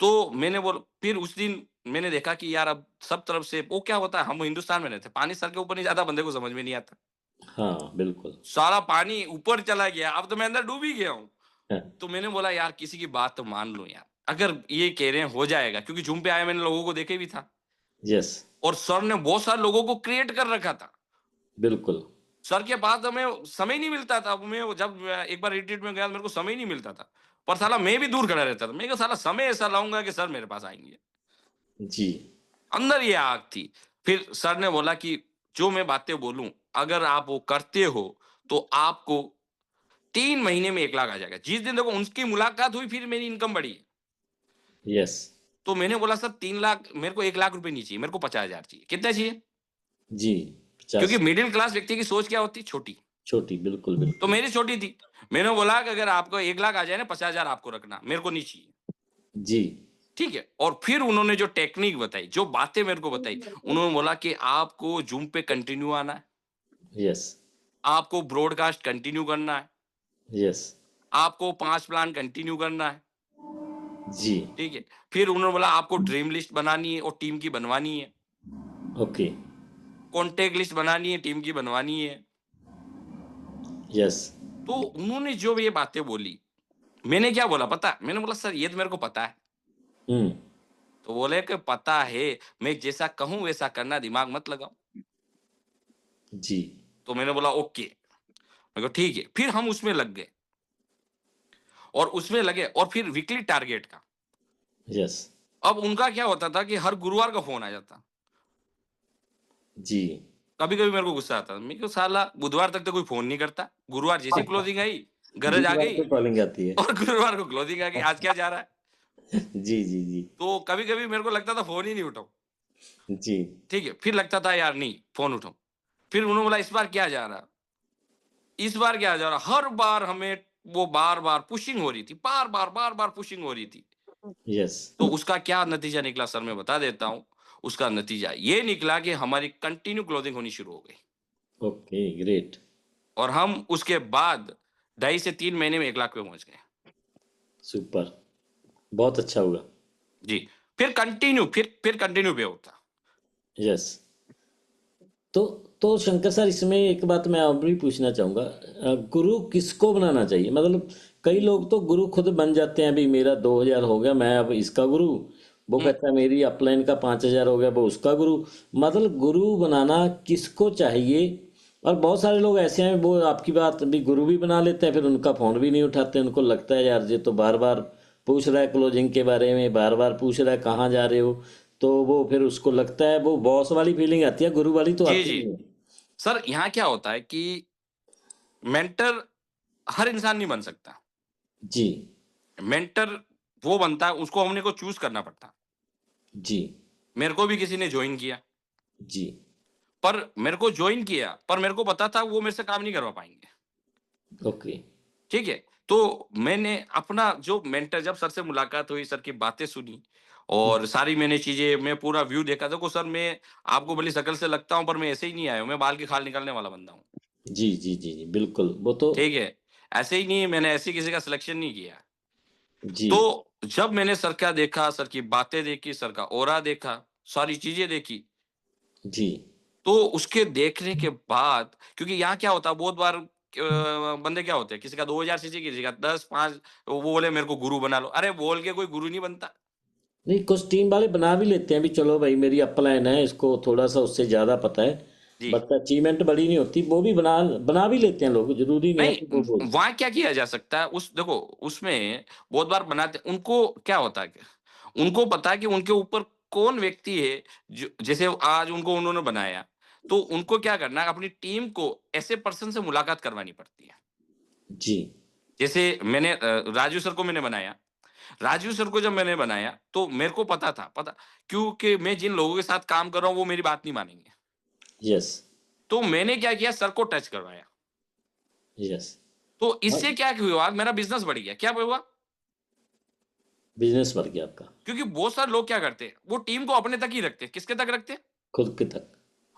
तो मैंने बोल फिर उस दिन मैंने देखा कि यार अब सब तरफ से वो क्या होता है, हम हिंदुस्तान में रहते हैं, पानी सर के ऊपर नहीं जाता, बंदे को समझ में नहीं आता। हाँ, बिल्कुल। सारा पानी ऊपर चला गया, अब तो मैं अंदर डूब ही गया हूँ। हाँ, तो मैंने बोला यार किसी की बात तो मान लूँ यार, अगर ये कह रहे हैं हो जाएगा, क्योंकि ज़ूम पे आया मैंने लोगों को देखे भी था, यस, और सर ने बहुत सारे लोगों को क्रिएट कर रखा था। बिल्कुल। सर के पास हमें समय नहीं मिलता था। मैं जब एक बार रिट्रीट में गया, मेरे को समय नहीं मिलता था। पर साला मैं भी दूर खड़ा रहता था। मैं कहा साला समय ऐसा लाऊँगा कि सर मेरे पास आएँगे। जी। अंदर ये आग थी। फिर सर ने बोला कि जो मैं बातें बोलूँ, अगर आप वो करते हो, तो आपको 3 महीने में 1 लाख आ जाएगा। जिस दिन देखो उनकी मुलाकात हुई फिर मेरी इनकम बढ़ी। यस। तो मैंने बोला सर 3 लाख मेरे को 1 लाख रुपए नहीं चाहिए, मेरे को 50,000 चाहिए। कितने चाहिए? जी, क्योंकि 50। मिडिल क्लास व्यक्ति की सोच क्या होती है? छोटी। छोटी, बिल्कुल, तो बिल्कुल। मेरी छोटी थी। मैंने बोला कि अगर आपको 1 लाख आ जाए ना 50,000 आपको रखना, मेरे को नहीं चाहिए। जी। ठीक है? और फिर उन्होंने जो टेक्निक बताई, जो बातें मेरे को बताई, उन्होंने बोला कि आपको ज़ूम पे कंटिन्यू आना है, यस, आपको ब्रॉडकास्ट कंटिन्यू करना है, यस। आपको 5 प्लान कंटिन्यू करना है, जी। ठीक है? फिर उन्होंने बोला आपको ड्रीम लिस्ट बनानी है और टीम की बनवानी है, ओके। कॉन्टैक्ट लिस्ट बनानी है, टीम की बनवानी है। यस। तो उन्होंने जो ये बातें बोली, मैंने क्या बोला पता है? मैंने बोला सर ये तो मेरे को पता है। हुँ। तो बोले कि पता है, मैं जैसा कहूँ वैसा करना, दिमाग मत लगाओ। जी। तो मैंने बोला ओके। मैं कहा ठीक है। फिर हम उसमें लग गए और उसमें लगे और फिर वीकली टारगेट का। यस। अब उनका क्या होता था कि हर गुरुवार का फ़ोन आ जाता। जी। कभी-कभी मेरे को गुस्सा आता। मैं कहा साला बुधवार तक तो कोई फ़ोन नहीं करता। गुरुवार जैसे ही क्लोजिंग आई, गरज आ वीरवार गई को कॉलिंग आती है। और गुरुवार को क्लोजिंग आ गई। आज क्या जा रहा है? जी, जी, जी। तो कभी-कभी मेरे को लगता था फ़ोन ही नहीं उठाऊँ। जी। ठीक है? फिर लगता था यार नहीं, फ़ोन उठाऊँ। फिर उन्होंने बोला इस बार क्या जा रहा? इस बार क्या जा रहा? हर बार हमें वो बार-बार पुशिंग हो रही थी। बार-बार, बार-बार पुशिंग हो रही थी। यस। तो उसका क्या नतीजा निकला सर मैं बता देता हूँ। उसका नतीजा ये निकला कि हमारी कंटिन्यू क्लोजिंग होनी शुरू हो गई ओके, ग्रेट। और हम उसके बाद ढाई से 3 महीने में 1 लाख पे पहुँच गए। सुपर। बहुत अच्छा हुआ। जी, फिर कंटिन्यू पे होता। यस। तो शंकर सर इसमें एक बात मैं और भी पूछना चाहूँगा, गुरु किसको बनाना चाहिए? मतलब कई लोग तो गुरु खुद बन जाते हैं, अभी मेरा 2000 हो गया मैं अब इसका गुरु, वो हुँ, कहता है मेरी अपलाइन का 5000 हो गया वो उसका गुरु। मतलब गुरु बनाना किसको चाहिए? और बहुत सारे लोग ऐसे हैं वो आपकी बात भी गुरु भी बना लेते हैं, फिर उनका फ़ोन भी नहीं उठाते, उनको लगता है यार ये तो बार बार पूछ रहा है क्लोजिंग के बारे में, बार बार पूछ रहा है कहाँ जा रहे हो, तो वो फिर उसको लगता है वो बॉस वाली फीलिंग आती है, गुरु वाली तो जी, आती जी। नहीं है। सर यहाँ क्या होता है कि मेंटर हर इंसान नहीं बन सकता। जी। मेंटर वो बनता है उसको हमने को चूज़ करना पड़ता। जी। मेरे को भी किसी ने जॉइन किया, जी। पर मेरे को जॉइन किया, पर मेरे को पता था वो मेरे से काम नहीं करवा पाएँगे। ओके। ठीक है? तो मैंने अपना जो मेंटर जब सर से मुलाकात हुई, सर की बातें सुनी और सारी मैंने चीज़ें मैं पूरा व्यू देखा। देखो सर मैं आपको भले शकल से लगता हूँ पर मैं ऐसे ही नहीं आया हूँ, मैं बाल की खाल निकालने वाला बंदा हूँ। जी, जी, जी, जी, बिल्कुल वो तो। ठीक है? ऐसे ही नहीं मैंने ऐसे ही किसी का सिलेक्शन नहीं किया। जी। तो जब मैंने सर का देखा, सर की बातें देखी, सर का ऑरा देखा, सारी चीज़ें देखी, जी। तो उसके देखने के बाद क्योंकि यहाँ क्या होता है बहुत बार बंदे क्या होते हैं, किसी का 2000 सीसी, किसी का 10, 5 वो बोले मेरे को गुरु बना लो। अरे बोल के कोई गुरु नहीं बनता। नहीं, कुछ टीम वाले बना भी लेते हैं भी, चलो भाई मेरी अपलाइन है, इसको थोड़ा सा उससे ज़्यादा पता है, जी। बट अचीवमेंट बड़ी नहीं होती, वो भी बना बना भी लेते हैं लोग, जरूरी नहीं है कि वो नहीं, बोल। वहाँ क्या किया जा सकता है उस देखो उसमें बहुत बार बनाते उनको क्या होता है कि उनको पता है कि उनके ऊपर कौन व्यक्ति है जो जैसे आज उनको उन्होंने बनाया, तो उनको क्या करना है अपनी टीम को ऐसे पर्सन से मुलाकात करवानी पड़ती है। जी। जैसे मैंने राजू सर को मैंने बनाया। राजू सर को जब मैंने बनाया तो मेरे को पता क्योंकि मैं जिन लोगों के साथ काम कर रहा हूँ वो मेरी बात नहीं मानेंगे। यस। तो मैंने क्या किया सर को टच करवाया। यस। तो हाँ, इससे क्या हुआ मेरा बिज़नेस बढ़ गया। क्या हुआ? बिजनेस बढ़ गया आपका। क्योंकि बहुत सारे लोग क्या करते हैं, वो टीम को अपने तक ही रखते हैं। किसके तक रखते हैं? खुद के तक।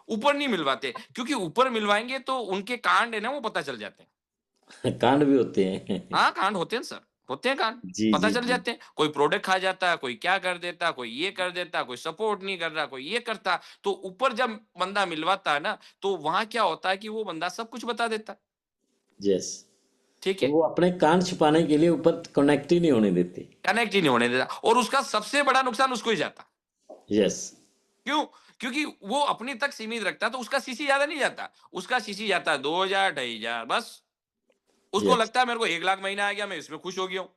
ऊपर नहीं मिलवाते, क्योंकि ऊपर मिलवाएँगे तो उनके कांड है ना वो पता चल जाते हैं। कांड भी होते हैं। हाँ, कांड होते हैं सर, होते हैं कांड, जी, पता जी, चल जी। जाते हैं। कोई प्रोडक्ट खा जाता है, कोई क्या कर देता, कोई ये कर देता, कोई सपोर्ट नहीं कर रहा, कोई ये करता। तो ऊपर जब बंदा मिलवाता है ना, तो वहाँ क्या होता है कि वो बंदा सब कुछ बता देता है। यस। ठीक तो है? वो अपने कांड छिपाने के लिए ऊपर कनेक्ट ही नहीं होने देते। कनेक्ट ही नहीं होने देता और उसका सबसे बड़ा नुकसान उसको ही जाता। यस। क्यों? क्योंकि वो अपने तक सीमित रखता है, तो उसका सीसी ज़्यादा नहीं जाता। उसका सीसी जाता है 2000, 2500 बस। उसको यस। लगता है मेरे को 1 लाख महीना आ गया, मैं इसमें खुश हो गया हूँ।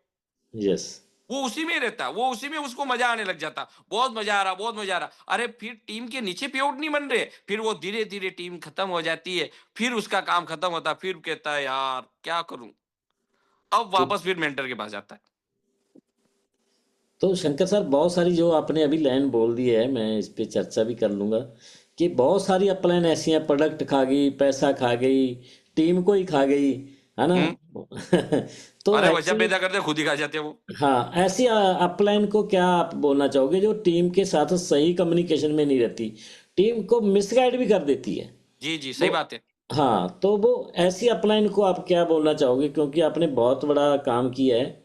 यस। वो उसी में ही रहता है, वो उसी में उसको मज़ा आने लग जाता। बहुत मज़ा आ रहा, बहुत मज़ा आ रहा। अरे फिर टीम के नीचे पेआउट नहीं बन रहे, फिर वो धीरे-धीरे टीम खत्म हो जाती है, फिर उसका काम खत्म होता है, फिर कहता है यार क्या करूँ? अब तो वापस फिर मेंटर के पास जाता है। तो शंकर साहब बहुत सारी जो आपने अभी लाइन बोल दी है, मैं इस पे चर्चा भी कर लूँगा कि बहुत सारी अपलाइन ऐसी हैं, प्रोडक्ट खा गई, पैसा खा गई, टीम को ही खा गई, है ना? हम्म। तो अरे वजह ऐसी, पैदा करते खुद ही खा जाते हैं वो। हाँ, ऐसी अपलाइन को क्या आप बोलना चाहोगे जो टीम के साथ सही कम्युनिकेशन में नहीं रहती, टीम को मिसगाइड भी कर देती है? जी जी, सही तो बात है। हाँ, तो वो ऐसी अपलाइन को आप क्या बोलना चाहोगे, क्योंकि आपने बहुत बड़ा काम किया है,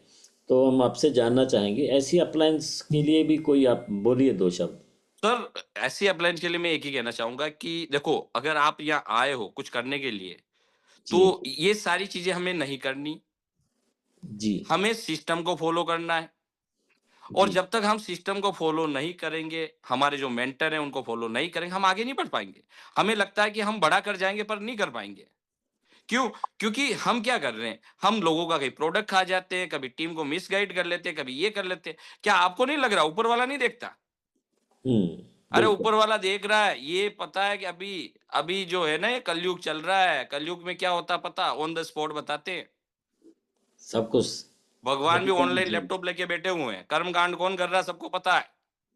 तो हम आपसे जानना चाहेंगे ऐसी अपलाइंस के लिए भी कोई आप बोलिए दो शब्द। सर, ऐसी अप्लायंस के लिए मैं एक ही कहना चाहूँगा कि देखो, अगर आप यहाँ आए हो कुछ करने के लिए, जी। तो ये सारी चीज़ें हमें नहीं करनी, जी। हमें सिस्टम को फ़ॉलो करना है। और जी। जब तक हम सिस्टम को फ़ॉलो नहीं करेंगे, हमारे जो मेंटर हैं उनको फ़ॉलो नहीं करेंगे, हम आगे नहीं बढ़ पाएँगे। हमें लगता है कि हम बड़ा कर जाएँगे पर नहीं कर पाएँगे। क्यों? क्योंकि हम क्या कर रहे हैं, हम लोगों का कहीं प्रोडक्ट खा जाते हैं, कभी टीम को मिसगाइड कर लेते हैं, कभी ये कर लेते हैं। क्या आपको नहीं लग रहा ऊपर वाला नहीं देखता? अरे बिल्कुल। ऊपर वाला देख रहा है, ये पता है कि अभी अभी जो है ना ये कलयुग चल रहा है, कलयुग में क्या होता है पता? ऑन द स्पॉट बताते हैं। सब कुछ भगवान भी एकदम। ऑनलाइन जी। लैपटॉप लेके बैठे हुए हैं, कर्म कांड कौन कर रहा है सबको पता है,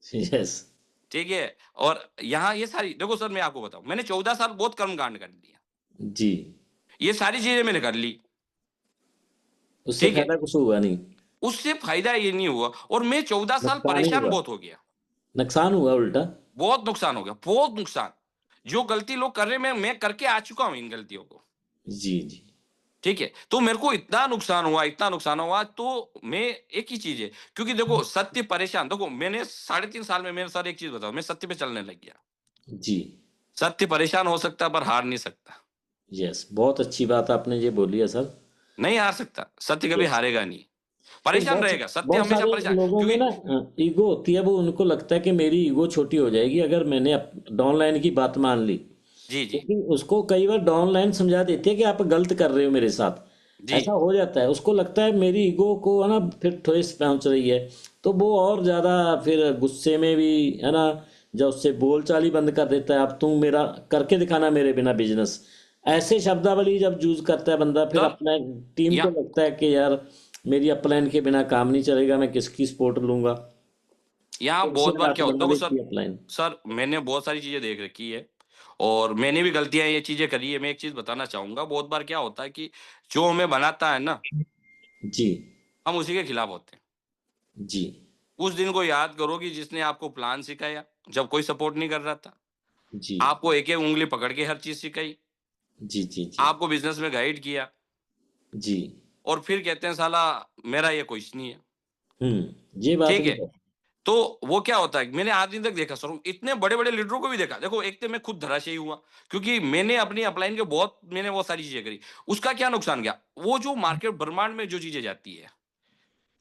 यस। ठीक है? और यहाँ ये सारी देखो सर मैं आपको बताऊँ, मैंने 14 साल बहुत कर्म कांड कर लिया, जी। ये सारी चीज़ें मैंने कर ली, उससे ठीक है? फायदा कुछ हुआ नहीं, उससे फायदा ये नहीं हुआ और मैं 14 साल नुकसान ही परेशान हुआ। बहुत हो गया, नुकसान हुआ उल्टा। बहुत नुकसान हो गया, बहुत नुकसान। जो गलती लोग कर रहे हैं मैं करके आ चुका हूँ इन गलतियों को। जी। जी। ठीक है? तो मेरे को इतना नुकसान हुआ तो मैं एक ही चीज़ है क्योंकि देखो सत्य परेशान देखो मैंने साढ़े 3 साल में मेरे साथ एक चीज़ बताऊँ मैं सत्य पे चलने लग गया। जी। सत्य परेशान हो सकता है पर हार नहीं सकता। यस, बहुत अच्छी बात आपने ये बोली है सर। नहीं हार सकता, सत्य कभी यस। हारेगा नहीं। तो परेशान बहुत रहेगा, सत्य बहुत हमेशा सारे परेशान लोगों में क्योंकि ना ईगो होती है, वो उनको लगता है कि मेरी ईगो छोटी हो जाएगी अगर मैंने डाउनलाइन की बात मान ली, जी, जी। क्योंकि उसको कई बार डाउनलाइन समझा देती है कि आप गलत कर रहे हो मेरे साथ। जी। ऐसा हो जाता है, उसको लगता है मेरी ईगो को, है ना, फिर ठेस पहुंच रही है, तो वो और ज़्यादा फिर गुस्से में भी, है ना, जब उससे बोलचाल ही बंद कर देता है, अब तुम मेरा करके दिखाना मेरे बिना बिजनेस, ऐसे शब्दावली जब यूज करता है बंदा, फिर सर अपना टीम को या लगता है कि यार मेरी अपलाइन के बिना काम नहीं चलेगा, मैं किसकी सपोर्ट लूंगा, यहाँ तो बहुत इसलिए बार आप क्या होता बना देखो देती सर है अपलाइन। सर मैंने बहुत सारी चीज़ें देख रखी है और मैंने भी गलतियाँ ये चीज़ें करी है। मैं एक चीज़ बताना चाहूँगा, बहुत बार क्या होता है कि जो हमें बनाता है ना, जी। हम उसी के खिलाफ होते हैं। जी। उस दिन को याद करो कि जिसने आपको प्लान सिखाया, जब कोई सपोर्ट नहीं कर रहा था। जी। आपको एक-एक उँगली पकड़ के हर चीज़ सिखाई, जी। जी। जी। आपको बिज़नेस में गाइड किया जी। और फिर कहते हैं साला मेरा ये कुछ नहीं है। ये बात ठीक भी है? है। तो वो क्या होता है मैंने आज दिन तक देखा सर इतने बड़े-बड़े लीडरों को भी देखा। देखो एक तो मैं खुद धराशायी हुआ क्योंकि मैंने अपनी अपलाइन के बहुत मैंने वो सारी चीज़ें करी। उसका क्या नुकसान गया? वो जो मार्केट ब्रह्मांड में जो चीज़ें जाती है,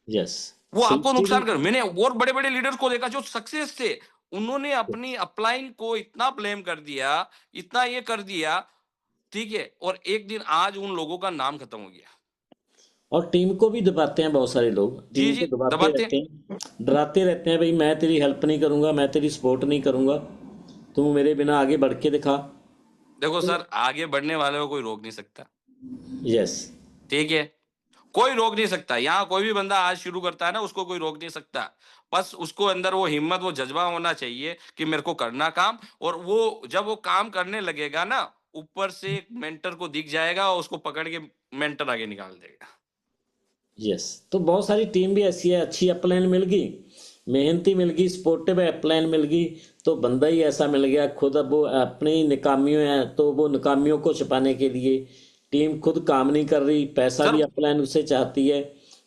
यस। वो आपको सेफ्टी भी। नुकसान कर मैंने और बड़े-बड़े लीडर्स को देखा जो सक्सेस थे। उन्होंने अपनी अपलाइन को इतना ब्लेम कर दिया, इतना ये कर दिया, ठीक है? और एक दिन आज उन लोगों का नाम खत्म हो गया। और टीम को भी दबाते हैं बहुत सारे लोग, जी, टीम जी, को दबाते दबाते हैं। रहते हैं, डराते रहते हैं, भाई मैं तेरी हेल्प नहीं करूंगा, मैं तेरी सपोर्ट नहीं करूंगा, तू मेरे बिना आगे बढ़ के दिखा। देखो तो सर आगे बढ़ने वाले को कोई रोक नहीं सकता, यस। ठीक है? कोई रोक नहीं सकता। यहाँ कोई भी बंदा आज शुरू करता है ना, उसको कोई रोक नहीं सकता। बस उसको अंदर वो हिम्मत, वो जज़्बा होना चाहिए कि मेरे को करना काम और वो जब वो काम करने लगेगा ना, ऊपर से एक मेंटर को दिख जाएगा और उसको पकड़ के मेंटर आगे निकाल देगा। यस। तो बहुत सारी टीम भी ऐसी है, अच्छी अपलाइन मिल गई, मेहनती मिल गई, सपोर्टिव अपलाइन मिल गई, तो बंदा ही ऐसा मिल गया खुद, अब वो अपनी नाकामियों है तो वो नाकामियों को छिपाने के लिए टीम खुद काम नहीं कर रही, पैसा सर भी अपलाइन उससे चाहती है।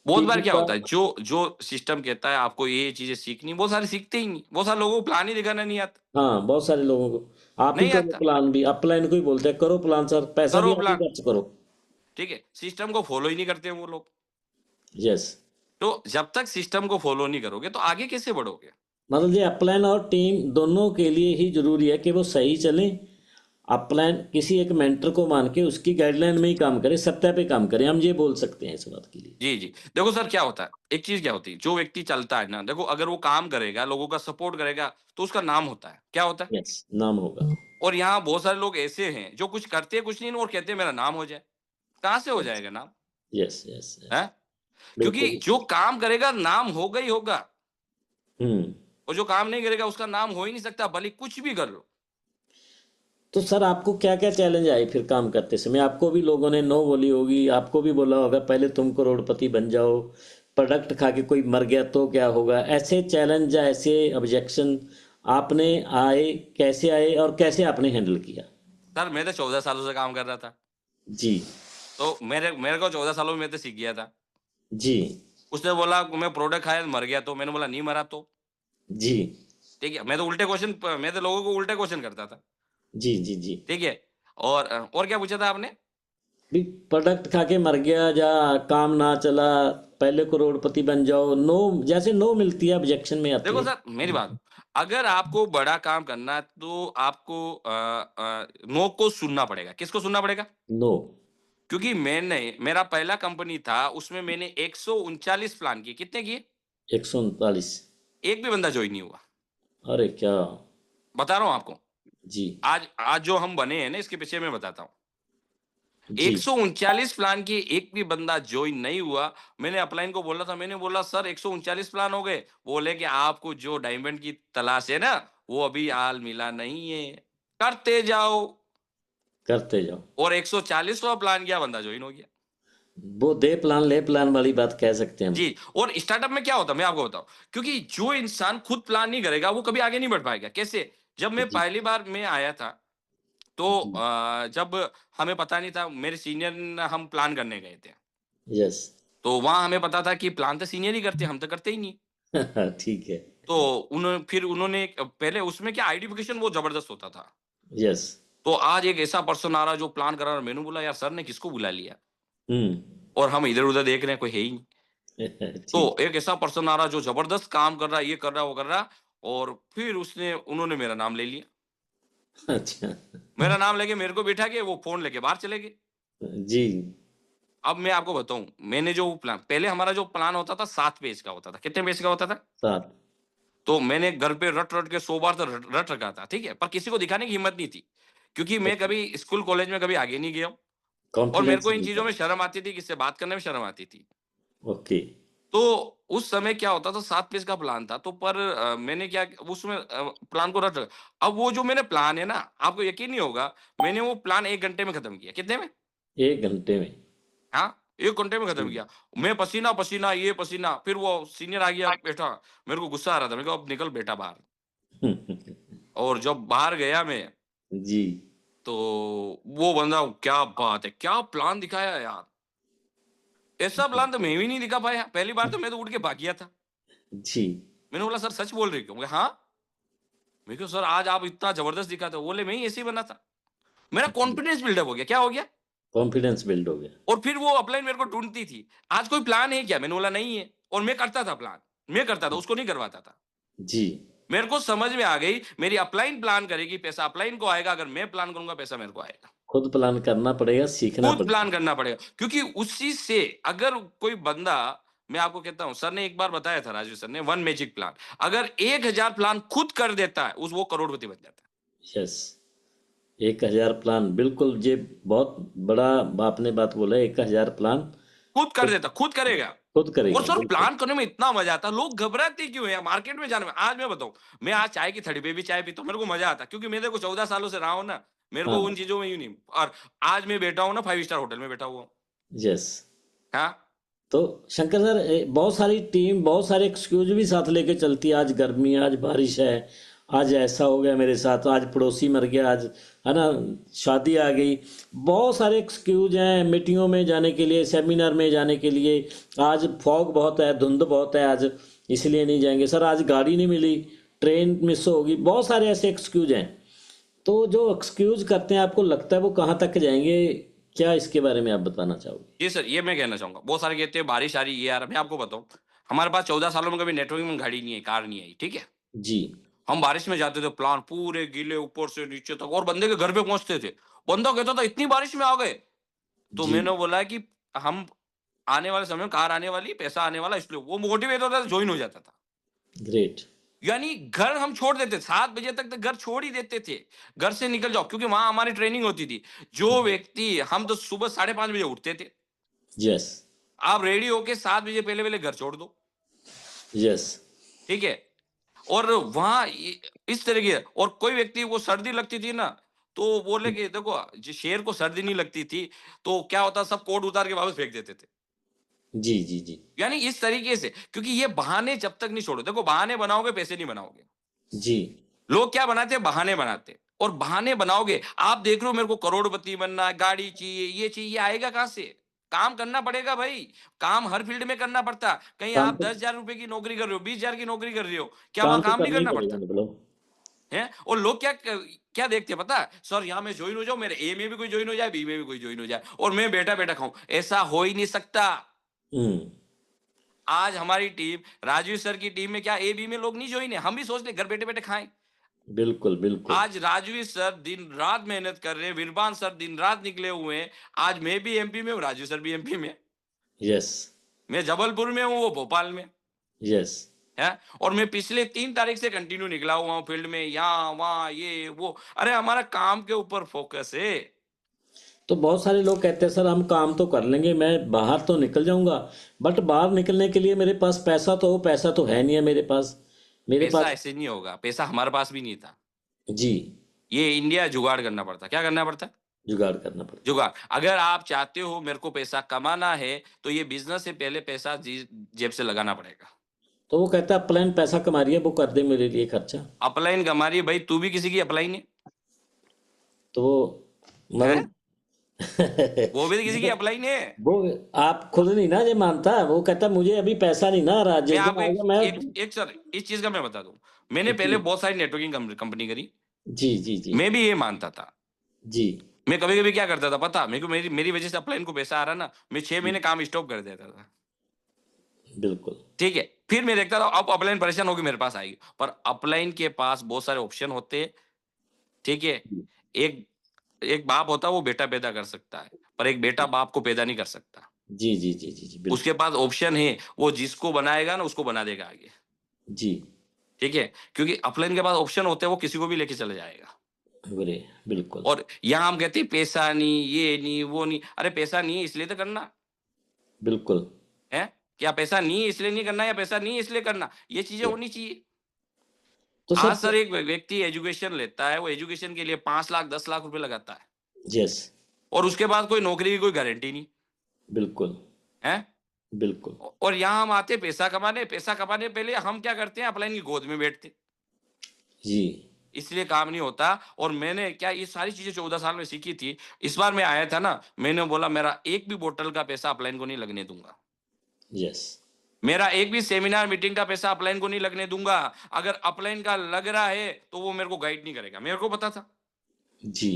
बहुत बार टीम क्या का। होता है, जो जो सिस्टम कहता है आपको ये चीज़ें सीखनी, वो सारे सीखते ही नहीं। बहुत सारे लोगों को प्लान ही दिखाना नहीं आता। हाँ, बहुत सारे लोगों को आप ही नहीं करो आता। प्लान, भी अपलाइन को ही बोलते हैं करो प्लान सर, पैसा भी करो आप ही प्लान, खर्च करो। ठीक है? सिस्टम को फ़ॉलो ही नहीं करते हैं वो लोग। यस। तो जब तक सिस्टम को फ़ॉलो नहीं करोगे, तो आगे कैसे बढ़ोगे? मतलब ये अपलाइन और टीम दोनों के लिए ही जरूरी है कि वो सही चलें, अपलाइन किसी एक मेंटर को मान के उसकी गाइडलाइन में ही काम करें, सत्या पे काम करें, हम ये बोल सकते हैं इस बात के लिए। जी, जी। देखो सर क्या होता है, एक चीज़ क्या होती है, जो व्यक्ति चलता है ना, देखो अगर वो काम करेगा, लोगों का सपोर्ट करेगा, तो उसका नाम होता है। क्या होता है? यस, नाम होगा। और यहाँ बहुत सारे लोग ऐसे हैं, जो कुछ करते कुछ नहीं और कहते हैं मेरा नाम हो जाए। कहाँ से हो जाएगा नाम? यस, यस, है, यस। क्योंकि बिल्कुल। जो काम करेगा नाम होगा ही होगा, हुँ। और जो काम नहीं करेगा उसका नाम हो ही नहीं सकता, भले कुछ भी कर लो। तो सर आपको क्या-क्या चैलेंज आए फिर काम करते समय? आपको भी लोगों ने नो बोली होगी, आपको भी बोला होगा पहले तुम करोड़पति बन जाओ, प्रोडक्ट खा के कोई मर गया तो क्या होगा? ऐसे चैलेंज या ऐसे ऑब्जेक्शन आपने आए, कैसे आए और कैसे आपने हैंडल किया? सर मैं तो 14 सालों से काम कर रहा था, जी, तो मेरे मेरे को 14 सालों में मैं तो सीख गया था। जी, उसने बोला मैं प्रोडक्ट खाया मर गया, तो मैंने बोला नहीं मरा तो, जी, ठीक है? मैं तो लोगों को उल्टे क्वेश्चन करता था, जी, जी, जी। ठीक है? और क्या पूछा था आपने? भी प्रोडक्ट खा के मर गया या काम ना चला, पहले करोड़पति बन जाओ, नो जैसे नो मिलती है ऑब्जेक्शन में आती देखो है। सर मेरी बात, अगर आपको बड़ा काम करना है तो आपको नो को सुनना पड़ेगा। किसको सुनना पड़ेगा? नो, क्योंकि मेरा पहला कंपनी था, उसमें मैंने 139 प्लान किए। कितने किए? 139। एक भी बंदा जॉइन नहीं हुआ। अरे क्या! बता रहा हूँ आपको। जी, आज आज जो हम बने हैं ना, इसके पीछे मैं बताता हूँ। जी। 139 प्लान किए, एक भी बंदा जॉइन नहीं हुआ। मैंने अपलाइन को बोला था, मैंने बोला सर 139 प्लान हो गए। बोले कि आपको जो डायमंड की तलाश है ना, वो अभी हाल मिला नहीं है। करते जाओ। करते जाओ। और 140वां प्लान किया, बंदा जॉइन हो गया। वो दे प्लान ले प्लान वाली बात कह सकते हैं हम। जी, और स्टार्टअप में क्या होता है मैं आपको बताऊँ, क्योंकि जो इंसान खुद प्लान नहीं करेगा, वो कभी आगे नहीं बढ़ पाएगा। कैसे? जब मैं जी, पहली बार मैं आया था, तो जी। जब हमें पता नहीं था, मेरे सीनियर हम प्लान करने गए थे। यस। तो वहाँ हमें पता था कि प्लान तो सीनियर ही करते हैं, हम तो करते ही नहीं। ठीक है। तो उन्होंने पहले उसमें क्या आइडेंटिफिकेशन बहुत ज़बरदस्त होता था। यस। तो आज एक ऐसा पर्सन आ रहा है जो प्लान कर रहा है, मैंने बोला यार सर ने किसको बुला लिया? हुँ। और हम इधर-उधर देख रहे हैं, कोई है ही नहीं। तो ठीक। एक ऐसा पर्सन आ रहा है जो ज़बरदस्त काम कर रहा है, ये कर रहा है, वो कर रहा है, और फिर उसने उन्होंने मेरा नाम ले लिया। अच्छा। मेरा नाम लेके मेरे को बिठा के वो फ़ोन लेके बाहर चले गए। जी। अब मैं आपको बताऊँ, मैंने जो प्लान पहले हमारा जो प्लान होता था 7 पेज का होता था। कितने पेज का होता था? 7। तो मैंने घर पे रट-रट के 100 बार तो रट रट रखा था, ठीक है? पर किसी को दिखाने की हिम्मत नहीं थी, क्योंकि मैं ओके। कभी स्कूल कॉलेज में कभी आगे नहीं गया हूँ, और मेरे कॉन्फिडेंस को इन नहीं चीज़ों था। में शर्म आती थी, किसी से बात करने में शर्म आती थी। ओके। तो उस समय क्या होता था, 7 पेज का प्लान था, तो पर मैंने क्या उसमें प्लान को रट अब वो जो मैंने प्लान है ना, आपको यकीन नहीं होगा, मैंने वो प्लान 1 घंटे में खत्म किया। कितने में? 1 घंटे में। हाँ, 1 घंटे में खत्म हुँ। किया। मैं पसीना-पसीना, ये पसीना, फिर वो सीनियर आ गया, बैठा, मेरे को गुस्सा आ रहा था, मैंने कहा अब निकल बेटा बाहर। और जब बाहर गया मैं, जी, तो वो बंदा क्या बात है! क्या प्लान दिखाया है यार! ऐसा प्लान तो मैं भी नहीं दिखा पाया। पहली बार तो मैं तो उठ के भाग गया था। जी। मैंने बोला सर सच बोल रहे हो क्या? बोले हाँ। मैं कहा सर आज आप इतना ज़बरदस्त दिखाते हो। बोले मैं ही ऐसे ही बना था। मेरा जी। कॉन्फिडेंस बिल्डअप हो गया। क्या हो गया? कॉन्फिडेंस बिल्ड हो गया। और फिर वो अपलाइन मेरे को ढूँढती थी। आज कोई प्लान है क्या? मैंने बोला नहीं है, और मैं करता था प्लान। मैं करता था, उसको नहीं करवाता था। जी। मेरे को समझ में आ गई, मेरी अपलाइन प्लान करेगी, पैसा अपलाइन को आएगा, अगर मैं प्लान करूँगा, पैसा मेरे को आएगा। खुद प्लान करना पड़ेगा, सीखना खुद प्लान पड़ेगा। करना पड़ेगा, क्योंकि उसी से अगर कोई बंदा, मैं आपको कहता हूँ, सर ने एक बार बताया था, राजीव सर ने, वन मैजिक प्लान, अगर 1000 प्लान खुद कर देता है, उस वो करोड़पति बन जाता है। यस। 1000 प्लान बिल्कुल ये बहुत बड़ा आपने बात बोला है 1000 प्लान खुद कर खुद देता, खुद करेगा। खुद और करेगा सर बिल्कुल। प्लान करने में इतना मजा आता है, लोग घबराते क्यों हैं मार्केट में जाने में? आज मैं बताऊं, मैं आज चाय की थड़ी पे भी चाय पीता हूं, मेरे को मजा आता है, क्योंकि मैं देखो 14 सालों से रहा हूं ना, मेरे को हाँ। उन चीजों में यूं नहीं। और आज मैं बैठा हूं ना, 5 स्टार होटल में बैठा हुआ हूं। यस। हाँ। तो शंकर सर बहुत सारी टीम बहुत सारे एक्सक्यूज भी साथ लेके चलती है, आज गर्मी है, आज बारिश है, आज ऐसा हो गया मेरे साथ, आज पड़ोसी मर गया, आज है ना शादी आ गई। बहुत सारे एक्सक्यूज हैं मीटिंगों में जाने के लिए, सेमिनार में जाने के लिए। आज फॉग बहुत है, धुंध बहुत है आज, इसलिए नहीं जाएंगे सर, आज गाड़ी नहीं मिली, ट्रेन मिस होगी, बहुत सारे ऐसे एक्सक्यूज हैं। तो जो एक्सक्यूज करते हैं आपको लगता है वो कहाँ तक जाएंगे? क्या इसके बारे में आप बताना चाहोगे? जी सर, ये मैं कहना चाहूंगा, बहुत सारे कहते हैं बारिश आ रही है, ये आ रहा है। मैं आपको बताऊं, हमारे पास 14 सालों में कभी नेटवर्किंग में गाड़ी नहीं आई, कार नहीं आई, ठीक है? जी। हम बारिश में जाते थे, प्लान पूरे गीले ऊपर से नीचे तक, और बंदे के घर पे पहुंचते थे। बंदा कहता था इतनी बारिश में आ गए। तो जी। मैंने बोला कि हम आने वाले समय में कार आने वाली, पैसा आने वाला, इसलिए वो मोटिवेट होता था, जॉइन हो जाता था। ग्रेट। यानी घर हम छोड़ देते, 7 बजे तक तो घर छोड़ ही देते थे। घर से निकल जाओ, क्योंकि वहाँ हमारी ट्रेनिंग होती थी। जो व्यक्ति, हम तो सुबह 5:30 बजे उठते थे। यस, आप रेडी होके 7 बजे पहले-पहले घर छोड़ दो, यस, ठीक है? और वहाँ इस तरह की और कोई व्यक्ति को सर्दी लगती थी ना, तो बोले कि देखो शेर को सर्दी नहीं लगती थी, तो क्या होता सब कोट उतार के वापस फेंक देते थे। जी, जी, जी, यानी इस तरीके से क्योंकि ये बहाने जब तक नहीं छोड़ो देखो बहाने बनाओगे पैसे नहीं बनाओगे। जी, लोग क्या बनाते हैं बहाने बनाते हैं और बहाने बनाओगे आप देख रहे हो मेरे को करोड़पति बनना है, गाड़ी चाहिए, ये आएगा कहाँ से? काम करना पड़ेगा भाई, काम हर फील्ड में करना पड़ता है। कहीं काम आप तो 10,000 रुपए की नौकरी कर रहे हो, 20,000 की नौकरी कर रहे हो, क्या वहाँ काम तो काम नहीं करना ही करना पड़ेगा पड़ता? मतलब। हैं? और लोग क्या देखते हैं पता है? सर यहाँ मैं जॉइन हो जाऊँ, मेरे ए में भी कोई जॉइन हो जाए, बी में भी कोई जॉइन हो जाए और मैं बैठा-बैठा खाऊँ। ऐसा हो ही नहीं सकता। हुँ, आज हमारी टीम, राजीव सर की टीम में क्या ए, बी में लोग नहीं जॉइन है। हम भी सोचते हैं घर बैठे-बैठे खाएँ। बिल्कुल, बिल्कुल। आज राजवीर सर दिन-रात मेहनत कर रहे हैं, विरबान सर दिन-रात निकले हुए हैं। आज मैं भी एमपी में हूँ, राजू सर भी एमपी में है। यस, मैं जबलपुर में हूँ, वो भोपाल में यस। है और मैं पिछले 3 तारीख से कंटिन्यू निकला हुआ हूँ फील्ड में, यहाँ, वहाँ, ये, वो। अरे हमारा काम के ऊपर फोकस है। तो बहुत सारे लोग कहते हैं सर हम काम तो कर लेंगे, मैं बाहर तो निकल जाऊँगा, बट बाहर निकलने के लिए मेरे पास पैसा तो है नहीं है मेरे पास। मेरे पैसा पास ऐसे नहीं होगा, पैसा हमारे पास भी नहीं था। जी, ये इंडिया जुगाड़ करना पड़ता। क्या करना पड़ता? जुगाड़ करना पड़ता है। जुगाड़। अगर आप चाहते हो मेरे को पैसा कमाना है, तो ये बिज़नेस से पहले पैसा जेब से लगाना पड़ेगा। तो वो कहता है प्लान पैसा कमा रही है, वो कर दे मेरे लिए खर्चा। अपलाइन कमा रही है भाई, तू भी किसी की अपलाइन है। तो वो हैं? मतलब वो भी तो किसी की मतलब अपलाइन है। वो आप खुद नहीं ना ये मानता, वो कहता मुझे अभी पैसा नहीं ना आ रहा, मैं जिस दिन आपको आएगा मैं। एक सर इस चीज़ का मैं बता दूँ। मैंने जी, पहले बहुत सारी नेटवर्किंग कंपनी करी। जी, जी, जी, मैं भी ये मानता था। जी, मैं कभी-कभी क्या करता था पता? मेरे को मेरी मेरी वज़ह से अपलाइन को पैसा आ रहा ना, मैं 6 महीने काम स्टॉप कर देता था। बिल्कुल। ठीक है? फिर मैं देखता था अब अपलाइन परेशान होके मेरे पास आएगी। पर अपलाइन के पास बहुत सारे ऑप्शन होते हैं, ठीक है? जी, एक एक बाप होता है वो बेटा पैदा कर सकता है, पर एक बेटा बाप को पैदा नहीं कर सकता। जी, जी, जी, जी, जी, उसके बिल्कुल। पास ऑप्शन है, वो जिसको बनाएगा ना उसको बना देगा आगे, जी, ठीक है? क्योंकि अपलाइन के पास ऑप्शन होते हैं वो किसी को भी लेके चले जाएगा। अरे! बिल्कुल, और यहाँ हम कहते हैं पैसा नहीं, ये नहीं, वो नहीं। अरे पैसा नहीं है इसलिए तो करना, बिल्कुल। है? क्या पैसा नहीं है इसलिए नहीं करना या पैसा नहीं है इसलिए करना? ये चीज़ें जी। होनी चाहिए। तो आज सर सर एक व्यक्ति एजुकेशन लेता है, वो एजुकेशन के लिए 5 लाख, 10 लाख रुपए लगाता है यस, और उसके बाद कोई नौकरी की कोई गारंटी नहीं, बिल्कुल, है? बिल्कुल। और यहाँ हम आते हैं पैसा कमाने पहले हम क्या करते हैं अपलाइन की गोद में बैठते हैं। जी, इसलिए काम नहीं होता और मैंने क्या ये सारी चीज़ें 14 साल में सीखी थी। इस बार मैं आया था ना, मैंने बोला मेरा एक भी बॉटल का पैसा अपलाइन को नहीं लगने दूँगा। यस, मेरा एक भी सेमिनार मीटिंग का पैसा अपलाइन को नहीं लगने दूँगा। अगर अपलाइन का लग रहा है, तो वो मेरे को गाइड नहीं करेगा। मेरे को पता था। जी,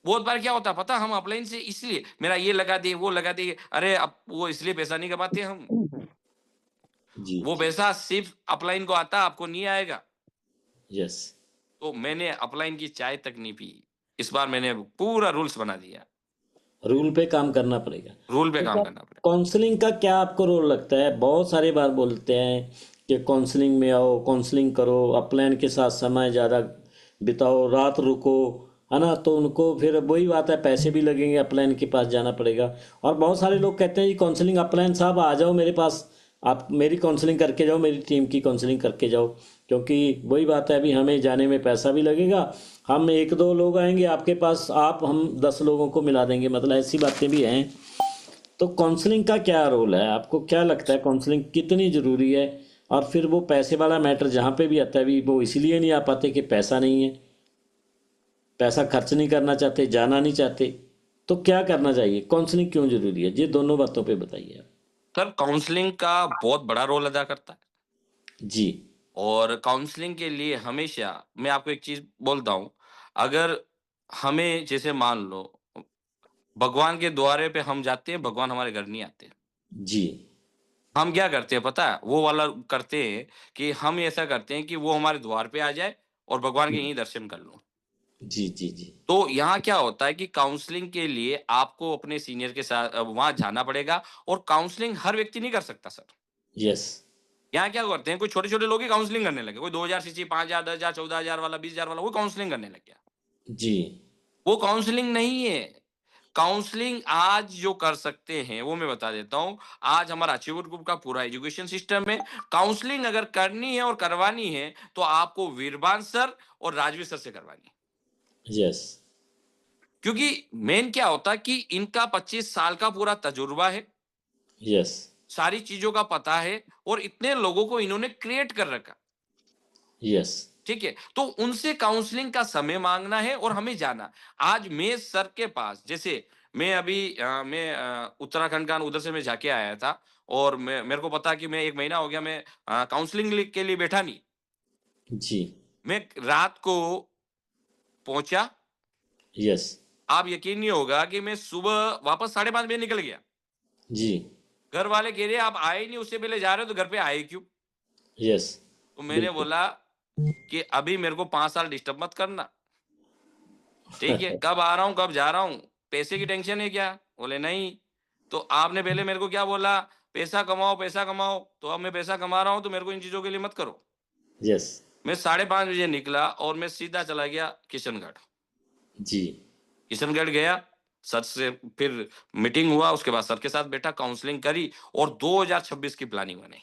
बहुत बार क्या होता है पता है? हम अपलाइन से इसलिए मेरा ये लगा दिए, वो लगा दिए। अरे अब वो इसलिए पैसा नहीं कमाते हम। जी, वो जी, पैसा सिर्फ़ अपलाइन को आता है, आपको नहीं आएगा। यस। तो मैंने अपलाइन की चाय तक नहीं पी। इस बार मैंने पूरा रूल्स बना दिया। रूल पे काम करना पड़ेगा। रूल पे तो काम क्या करना पड़ेगा। काउंसलिंग का क्या आपको रोल लगता है? बहुत सारी बार बोलते हैं कि काउंसलिंग में आओ, काउंसलिंग करो, अपलाइन के साथ समय ज़्यादा बिताओ, रात रुको, है ना? तो उनको फिर वही बात है, पैसे भी लगेंगे, अपलाइन के पास जाना पड़ेगा। और बहुत सारे लोग कहते हैं जी काउंसलिंग अपलाइन साहब आ जाओ मेरे पास, आप मेरी काउंसलिंग करके जाओ, मेरी टीम की काउंसलिंग करके जाओ, क्योंकि वही बात है अभी हमें जाने में पैसा भी लगेगा, हम एक दो लोग आएंगे आपके पास, आप हम 10 लोगों को मिला देंगे, मतलब ऐसी बातें भी हैं। तो काउंसलिंग का क्या रोल है? आपको क्या लगता है काउंसलिंग कितनी ज़रूरी है? और फिर वो पैसे वाला मैटर जहाँ पे भी आता है, भी वो इसीलिए नहीं आ पाते कि पैसा नहीं है, पैसा खर्च नहीं करना चाहते, जाना नहीं चाहते। तो क्या करना चाहिए? काउंसलिंग क्यों ज़रूरी है? ये दोनों बातों पे बताइए आप। सर काउंसलिंग का बहुत बड़ा रोल अदा करता है जी, और काउंसलिंग के लिए हमेशा मैं आपको एक चीज़ बोलता हूँ, अगर हमें जैसे मान लो भगवान के द्वारे पे हम जाते हैं, भगवान हमारे घर नहीं आते। जी, हम क्या करते हैं पता है? वो वाला करते हैं कि हम ऐसा करते हैं कि वो हमारे द्वार पे आ जाए और भगवान के यहीं दर्शन कर लूँ। जी, जी, जी, तो यहाँ क्या होता है कि काउंसलिंग के लिए आपको अपने सीनियर के साथ वहाँ जाना पड़ेगा और काउंसलिंग हर व्यक्ति नहीं कर सकता सर। यस, यहाँ क्या करते हैं, कोई छोटे-छोटे लोग ही काउंसलिंग करने लगे। कोई 2000 सीसी, 5000, 10,000, 14,000 वाला, 20,000 वाला, वो काउंसलिंग करने लग गया। जी, वो काउंसलिंग नहीं है। काउंसलिंग आज जो कर सकते हैं वो मैं बता देता हूँ। आज हमारा अचीवर ग्रुप का पूरा एजुकेशन सिस्टम है। काउंसलिंग अगर करनी है और करवानी है तो आपको वीरबान सर और राजवीर सर से करवानी है। यस। क्योंकि मेन क्या होता है कि इनका 25 साल का पूरा तजुर्बा है, यस। सारी चीजों का पता है और इतने लोगों को इन्होंने क्रिएट कर रखा। यस। ठीक है, तो उनसे काउंसलिंग का समय मांगना है और हमें जाना। आज मैं सर के पास, जैसे मैं अभी उत्तराखंड का उधर से मैं जाके आया था और मैं मेरे को पता कि मैं 1 महीना हो गया मैं काउंसलिंग के लिए बैठा नहीं। जी। मैं रात को पहुंचा। यस। आप यकीन नहीं होगा कि मैं सुबह वापस 5:30 बजे निकल गया। जी। घर वाले कह रहे आप आए नहीं, उससे पहले जा रहे हो तो घर पे आए क्यों? यस। तो मैंने बिल्कुल। बोला कि अभी मेरे को 5 साल डिस्टर्ब मत करना। ठीक है, कब आ रहा हूँ कब जा रहा हूँ, पैसे की टेंशन है क्या? बोले नहीं। तो आपने पहले मेरे को क्या बोला, पैसा कमाओ पैसा कमाओ। तो अब मैं पैसा कमा रहा हूँ तो मेरे को इन चीजों के लिए मत करो। यस। मैं 5:30 बजे निकला और मैं सीधा चला गया किशनगढ़। जी। किशनगढ़ गया, सर से फिर मीटिंग हुआ, उसके बाद सर के साथ बैठा, काउंसलिंग करी और 2026 की प्लानिंग बनाई।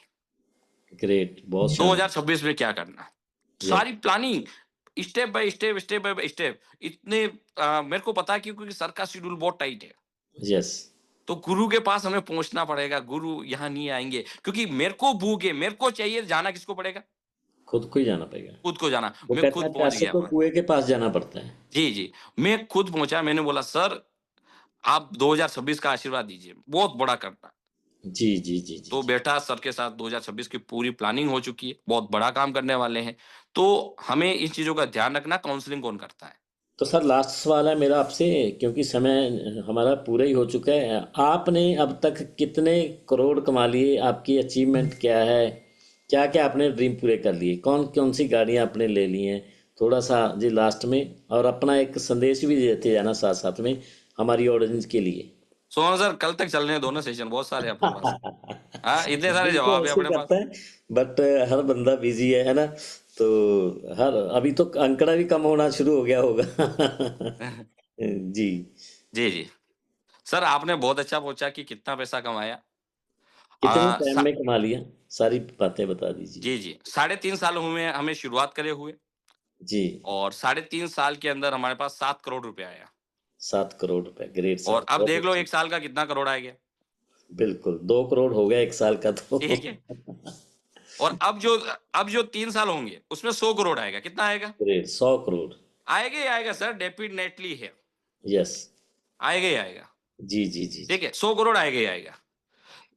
ग्रेट, बहुत शानदार। 2026 में क्या करना है, यस। सारी planning step by step step by step. इतने मेरे को पता है क्योंकि सर का शेड्यूल बहुत टाइट है। यस। तो गुरु के पास हमें पहुंचना पड़ेगा, गुरु यहाँ नहीं आएंगे क्योंकि मेरे को भूख है, मेरे को चाहिए, जाना किसको पड़ेगा? खुद को ही जाना पड़ेगा। खुद को जाना। वो मैं कहता है खुद पहुंच प्यासे गया को वहां। कुएं के पास जाना पड़ता है। जी जी, मैं खुद पहुंचा। मैंने बोला सर आप 2026 का आशीर्वाद दीजिए, बहुत बड़ा करना। जी, जी, जी, जी, तो जी। बेटा सर के साथ 2026 की पूरी प्लानिंग हो चुकी है, बहुत बड़ा काम करने वाले हैं। तो हमें इन चीजों का ध्यान रखना, काउंसलिंग कौन करता है। तो सर लास्ट सवाल है मेरा आपसे, क्योंकि समय हमारा पूरा ही हो चुका है। आपने अब तक कितने करोड़ कमा लिए? आपकी अचीवमेंट क्या है? क्या क्या आपने ड्रीम पूरे कर लिए? कौन कौन सी गाड़ियाँ आपने ले ली हैं? थोड़ा सा जी लास्ट में, और अपना एक संदेश भी देते जाना साथ साथ में हमारी ऑडियंस के लिए। सोहन सर कल तक चल रहे हैं दोनों सेशन, बहुत सारे अपने पास। हाँ, इतने सारे दिल तो जवाब है ऐसे ही अपने पास। करता है, बट हर बंदा बिजी है ना? तो हर अभी तो अंकड़ा भी कम होना शुरू हो गया होगा। जी। जी जी, सर आपने बहुत अच्छा पूछा कि कितना पैसा कमाया। कितने आ, टाइम सा, में कमा लिया? सारी बातें बता दीजिए। जी जी, 3.5 साल हुए हैं हमें शुरुआत करे हुए। जी। और 3.5 साल के अंदर हमारे पास 7 करोड़ रुपए आया। 7 करोड़ रुपए, ग्रेट और सर, अब बहुत देख लो अच्छी। 1 साल का कितना करोड़ आ गया। बिल्कुल 2 करोड़ हो गया 1 साल का तो। ठीक है, और अब जो 3 साल होंगे उसमें 100 करोड़ आएगा। कितना आएगा? ग्रेट, 100 करोड़। आएगा ही आएगा सर, डेफिनेटली है, यस। आएगा ही आएगा। जी, जी, जी, ठीक जी। है, 100 करोड़ आएगा ही आएगा।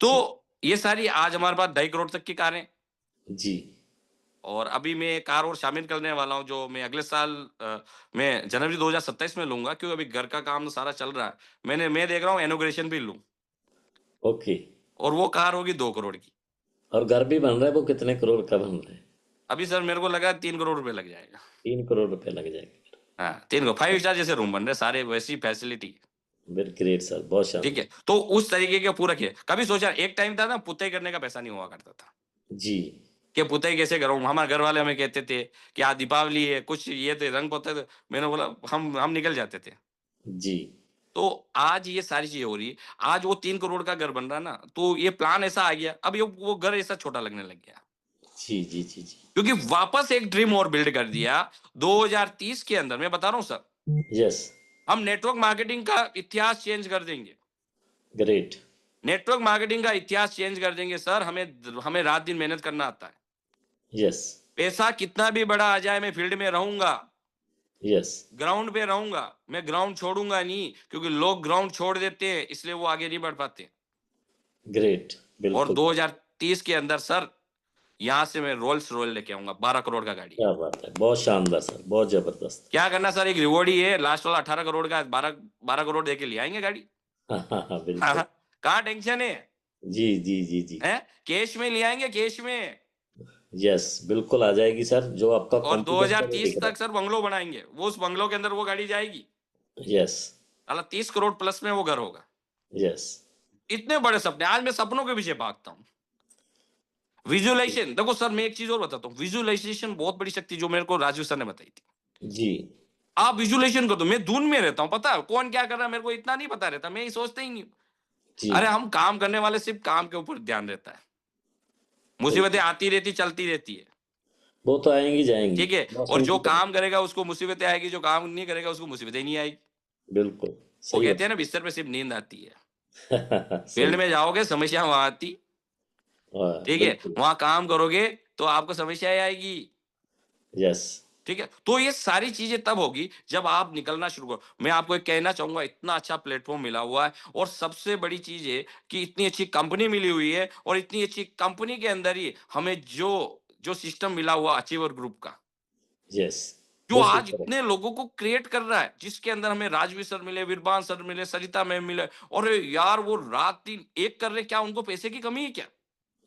तो जी। ये सारी आज हमारे पास 2.5 करोड़ तक की कारें। जी। और अभी मैं एक कार और शामिल करने वाला हूँ जो मैं अगले साल मैं जनवरी 2027 में लूंगा, क्योंकि अभी घर का काम तो सारा चल रहा है। मैं देख रहा हूँ इनॉग्रेशन भी लूं। ओके। और वो कार होगी 2 करोड़ की। और घर भी बन रहा है, वो कितने करोड़ का बन रहा है? अभी सर मेरे को लगा 3 करोड़ रुपए लग जाएगा। 3 करोड़ रुपए लग जाएगा। हाँ, 3 को 5 स्टार जैसे रूम बन रहे सारे, वैसी फैसिलिटी। वेरी ग्रेट सर, बहुत ठीक है, शानदार। तो उस तरीके के पूरा किया। कभी सोचा, एक टाइम था ना पुताई करने का पैसा नहीं हुआ करता था जी। कि पुताई कैसे करूं। हमारे घर वाले हमें कहते थे कि आज दीपावली है, कुछ ये थे रंग पोते थे। मैंने बोला हम निकल जाते थे। जी। तो आज ये सारी चीजें हो रही है। आज वो 3 करोड़ का घर बन रहा है ना, तो ये प्लान ऐसा आ गया, अब ये वो घर ऐसा छोटा लगने लग गया। जी, जी, जी, जी। क्योंकि वापस एक ड्रीम और बिल्ड कर दिया। 2030 के अंदर मैं बता रहा हूँ सर, यस। हम नेटवर्क मार्केटिंग का इतिहास चेंज कर देंगे। ग्रेट। नेटवर्क मार्केटिंग का इतिहास चेंज कर देंगे सर। हमें हमें रात दिन मेहनत करना आता है। यस। पैसा कितना भी बड़ा आ जाए, मैं फील्ड में रहूंगा, यस। ग्राउंड पे रहूंगा। मैं ग्राउंड छोड़ूंगा नहीं, क्योंकि लोग ग्राउंड छोड़ देते हैं इसलिए वो आगे नहीं बढ़ पाते। ग्रेट। और बिल्कुल। 2030 के अंदर सर, यहां से मैं रोल्स रॉयल लेके आऊंगा, 12 करोड़ का गाड़ी। क्या बात है, बहुत शानदार सर, बहुत जबरदस्त। क्या करना सर, एक रिवॉर्ड ही है, लास्ट वाला 18 करोड़ का, 12 करोड़ दे के ले आएंगे गाड़ी। हाँ, हाँ, हाँ, हाँ बिल्कुल। हाँ, कहाँ टेंशन है? जी, जी, जी, जी। हैं, कैश में ले आएंगे, कैश में। यस, बिल्कुल आ जाएगी सर, जो आपका और कॉन्फिडेंस है वो 2030 दिख रहा तक सर बंगलो बनाएंगे, वो उस बंगलो के अंदर वो गाड़ी जाएगी। है। यस। साला 30 करोड़ प्लस में वो घर होगा। यस। इतने बड़े सपने, आज मैं सपनों के पीछे भागता हूँ। विजुअलाइजेशन देखो सर, मैं एक चीज और बताता हूँ, विजुअलाइजेशन बहुत बड़ी शक्ति जो मेरे को राजू सर ने बताई थी। जी। आप विजुअलाइजेशन कर दो, मैं धुन में रहता हूँ, पता है कौन क्या कर रहा है मेरे को इतना नहीं पता रहता, मैं ये सोचता ही नहीं हूँ। जी, अरे हम काम करने वाले सिर्फ काम के ऊपर ध्यान रहता है, मुसीबतें बिल्कुल। आती रहती चलती रहती है, वो तो आएँगी, जाएँगी। ठीक है। और मौसम जो की तरह। काम करेगा उसको मुसीबतें आएगी, जो काम नहीं करेगा उसको मुसीबतें नहीं आएगी। बिल्कुल, वो सही कहते हैं बात। ना बिस्तर पे सिर्फ नींद आती है, फील्ड सही। में जाओगे समस्या वहां आती, हाँ, ठीक है, बिल्कुल। वहां काम करोगे तो आपको समस्याएं आएगी, यस। ठीक है। तो ये सारी चीजें तब होगी जब आप निकलना शुरू करो। मैं आपको एक कहना चाहूंगा, इतना अच्छा प्लेटफॉर्म मिला हुआ है, और सबसे बड़ी चीज है कि इतनी अच्छी कंपनी मिली हुई है, और इतनी अच्छी कंपनी के अंदर ही हमें जो जो सिस्टम मिला हुआ अचीवर ग्रुप का, यस। जो वो आज सुपर है। इतने लोगों को क्रिएट कर रहा है, जिसके अंदर हमें राजवीर सर मिले, वीरबान सर मिले, सरिता मैम मिले, और यार वो रात दिन एक कर रहे, क्या उनको पैसे की कमी है क्या?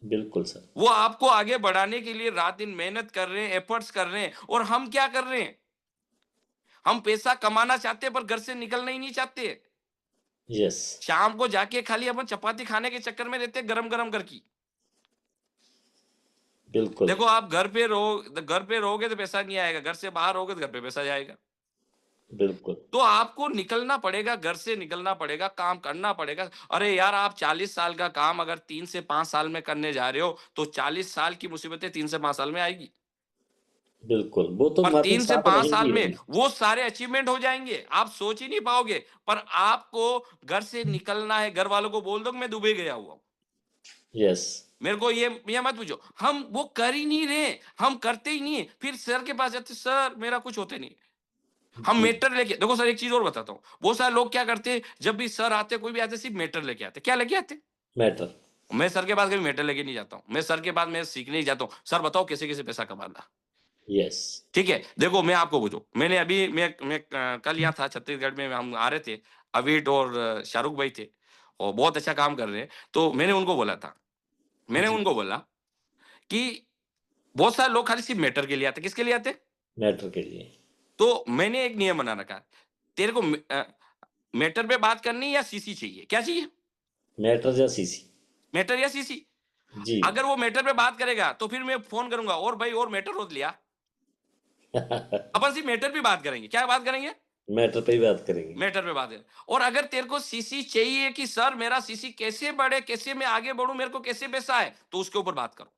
बिल्कुल सर। वो आपको आगे बढ़ाने के लिए रात दिन मेहनत कर रहे हैं, एफर्ट्स कर रहे हैं, और हम क्या कर रहे हैं? हम पैसा कमाना चाहते हैं पर घर से निकलना ही नहीं चाहते। यस। शाम को जाके खाली अपन चपाती खाने के चक्कर में रहते हैं, गरम गरम घर की। बिल्कुल, देखो आप घर पे रहोगे तो पैसा नहीं आएगा, घर से बाहर रहोगे तो घर पे पैसा जाएगा। बिल्कुल। तो आपको निकलना पड़ेगा, घर से निकलना पड़ेगा, काम करना पड़ेगा। अरे यार, आप 40 साल का काम अगर 3 से 5 साल में करने जा रहे हो, तो 40 साल की मुसीबतें 3 से 5 साल में आएगी। बिल्कुल, वो तो पर वाक़ई 3 से साथ 5 साल रहेंगी में ही। वो सारे अचीवमेंट हो जाएँगे, आप सोच ही नहीं पाओगे। पर आपको घर से निकलना है, घर वालों को बोल दो कि मैं दुबई गया हुआ हूँ। यस। मेरे को ये मत पूछो, हम वो कर ही नहीं रहे, हम करते ही नहीं है। फिर सर के पास जाते, सर मेरा कुछ होते नहीं। हम जी। मेटर लेके, देखो सर एक चीज़ और बताता हूँ, बहुत सारे लोग क्या करते हैं, जब भी सर आते, कोई भी आते, सिर्फ मेटर लेके आते। क्या लेके आते? मैटर। मैं सर के पास कभी मेटर लेके नहीं जाता हूँ। मैं सर के पास मैं सीखने ही जाता हूँ। सर बताओ कैसे-कैसे पैसा कमाना? यस। ठीक है, देखो मैं आपको पूछूँ, मैंने अभी मैं कल यहाँ था छत्तीसगढ़ में, हम आ रहे थे, अविट और शाहरुख भाई थे, और बहुत अच्छा काम कर रहे हैं। तो मैंने जी। उनको बोला कि बहुत सारे लोग खाली सिर्फ मैटर के लिए आते हैं। किसके लिए आते हैं? मैटर के लिए। तो मैंने एक नियम बना रखा है, तेरे को मैटर पे बात करनी है या सीसी चाहिए? क्या चाहिए? मैटर या सीसी। मैटर या सीसी? जी। अगर वो मैटर पे बात करेगा तो फिर मैं फ़ोन करूँगा, और भाई और मैटर होत लिया। अपन सिर्फ मैटर पे बात करेंगे। क्या बात करेंगे? मैटर पे ही बात करेंगे। मैटर पे बात है। और अगर तेरे को सीसी चाहिए कि सर मेरा सीसी कैसे बढ़े, कैसे मैं आगे बढ़ूं, मेरे को कैसे पैसा है, तो उसके ऊपर बात करो।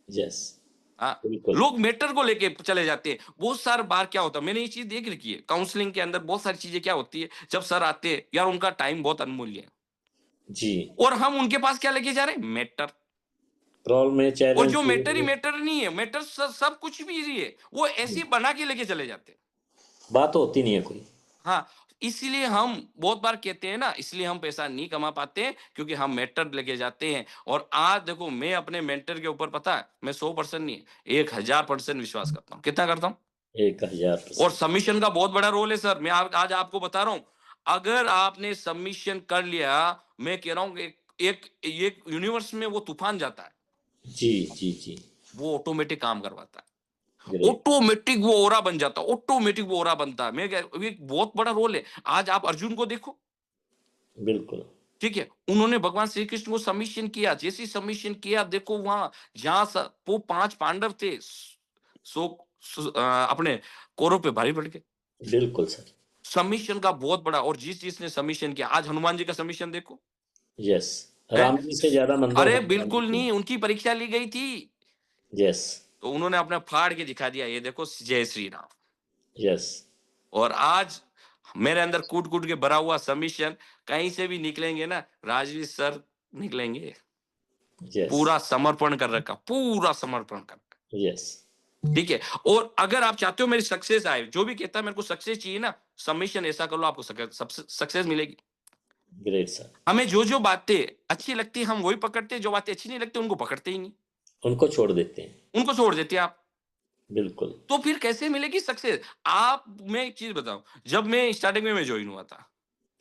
यस। हाँ, बिल्कुल। लोग मैटर को लेके चले जाते हैं। बहुत सारी बार क्या होता है, मैंने ये चीज देख रखी है, काउंसलिंग के अंदर बहुत सारी चीजें क्या होती है, जब सर आते हैं यार, उनका टाइम बहुत अनमूल्य है, जी। और हम उनके पास क्या लेके जा रहे हैं? मैटर। प्रॉब्लम है, और चैलेंज जो है मैटर ही वो। मैटर नहीं है, मैटर सब कुछ भी नहीं है, वो ऐसे ही बना के लेके चले जाते हैं। बात होती नहीं है कोई। हाँ, इसीलिए हम बहुत बार कहते हैं ना, इसलिए हम पैसा नहीं कमा पाते हैं, क्योंकि हम मेंटर लेके जाते हैं। और आज देखो, मैं अपने मेंटर के ऊपर, पता है, मैं 100% नहीं, 1000% विश्वास करता हूँ। कितना करता हूँ? और 1000%। सबमिशन का बहुत बड़ा रोल है सर। मैं आज आपको बता रहा हूँ, अगर आपने सबमिशन कर लिया, मैं कह रहा हूँ, एक यूनिवर्स में वो तूफान जाता है, जी, जी, जी। वो ऑटोमेटिक काम करवाता है। ग्रेट। ऑटोमेटिक वो ओरा बन जाता है, ऑटोमेटिक वो ओरा बनता है। मैं ये एक बहुत बड़ा रोल है। आज आप अर्जुन को देखो, बिल्कुल। ठीक है, उन्होंने भगवान श्री कृष्ण को सबमिशन किया, जैसे सबमिशन किया, देखो वहां, वो 5 पांडव थे, सो, अपने कौरव पे भारी पड़ गए। बिल्कुल सर। सबमिशन का बहुत बड़ा, और जिस जिसने सबमिशन किया, आज हनुमान जी का सबमिशन देखो, यस। है। राम जी से ज़्यादा नंबर अरे हनुमान जी बिल्कुल के। नहीं, उनकी परीक्षा ली गई थी, यस। तो उन्होंने अपना फाड़ के दिखा दिया, ये देखो, जय श्री राम। यस। और आज मेरे अंदर कूट कूट के भरा हुआ सबमिशन, कहीं से भी निकलेंगे ना, राजवीर सर निकलेंगे, यस। पूरा समर्पण कर रखा, पूरा समर्पण कर रखा। यस। ठीक है, और अगर आप चाहते हो मेरी सक्सेस आए, जो भी कहता है मेरे को सक्सेस चाहिए ना, सबमिशन ऐसा कर लो, आपको सक्सेस मिलेगी। Great sir. हमें जो जो बातें अच्छी लगती है हम वही पकड़ते हैं, जो बातें अच्छी नहीं लगती उनको पकड़ते ही नहीं, उनको छोड़ देते हैं। उनको छोड़ देते हैं आप। बिल्कुल। तो फिर कैसे मिलेगी सक्सेस? आप, मैं एक चीज बताऊं, जब मैं स्टार्टिंग में मैं ज्वाइन हुआ था,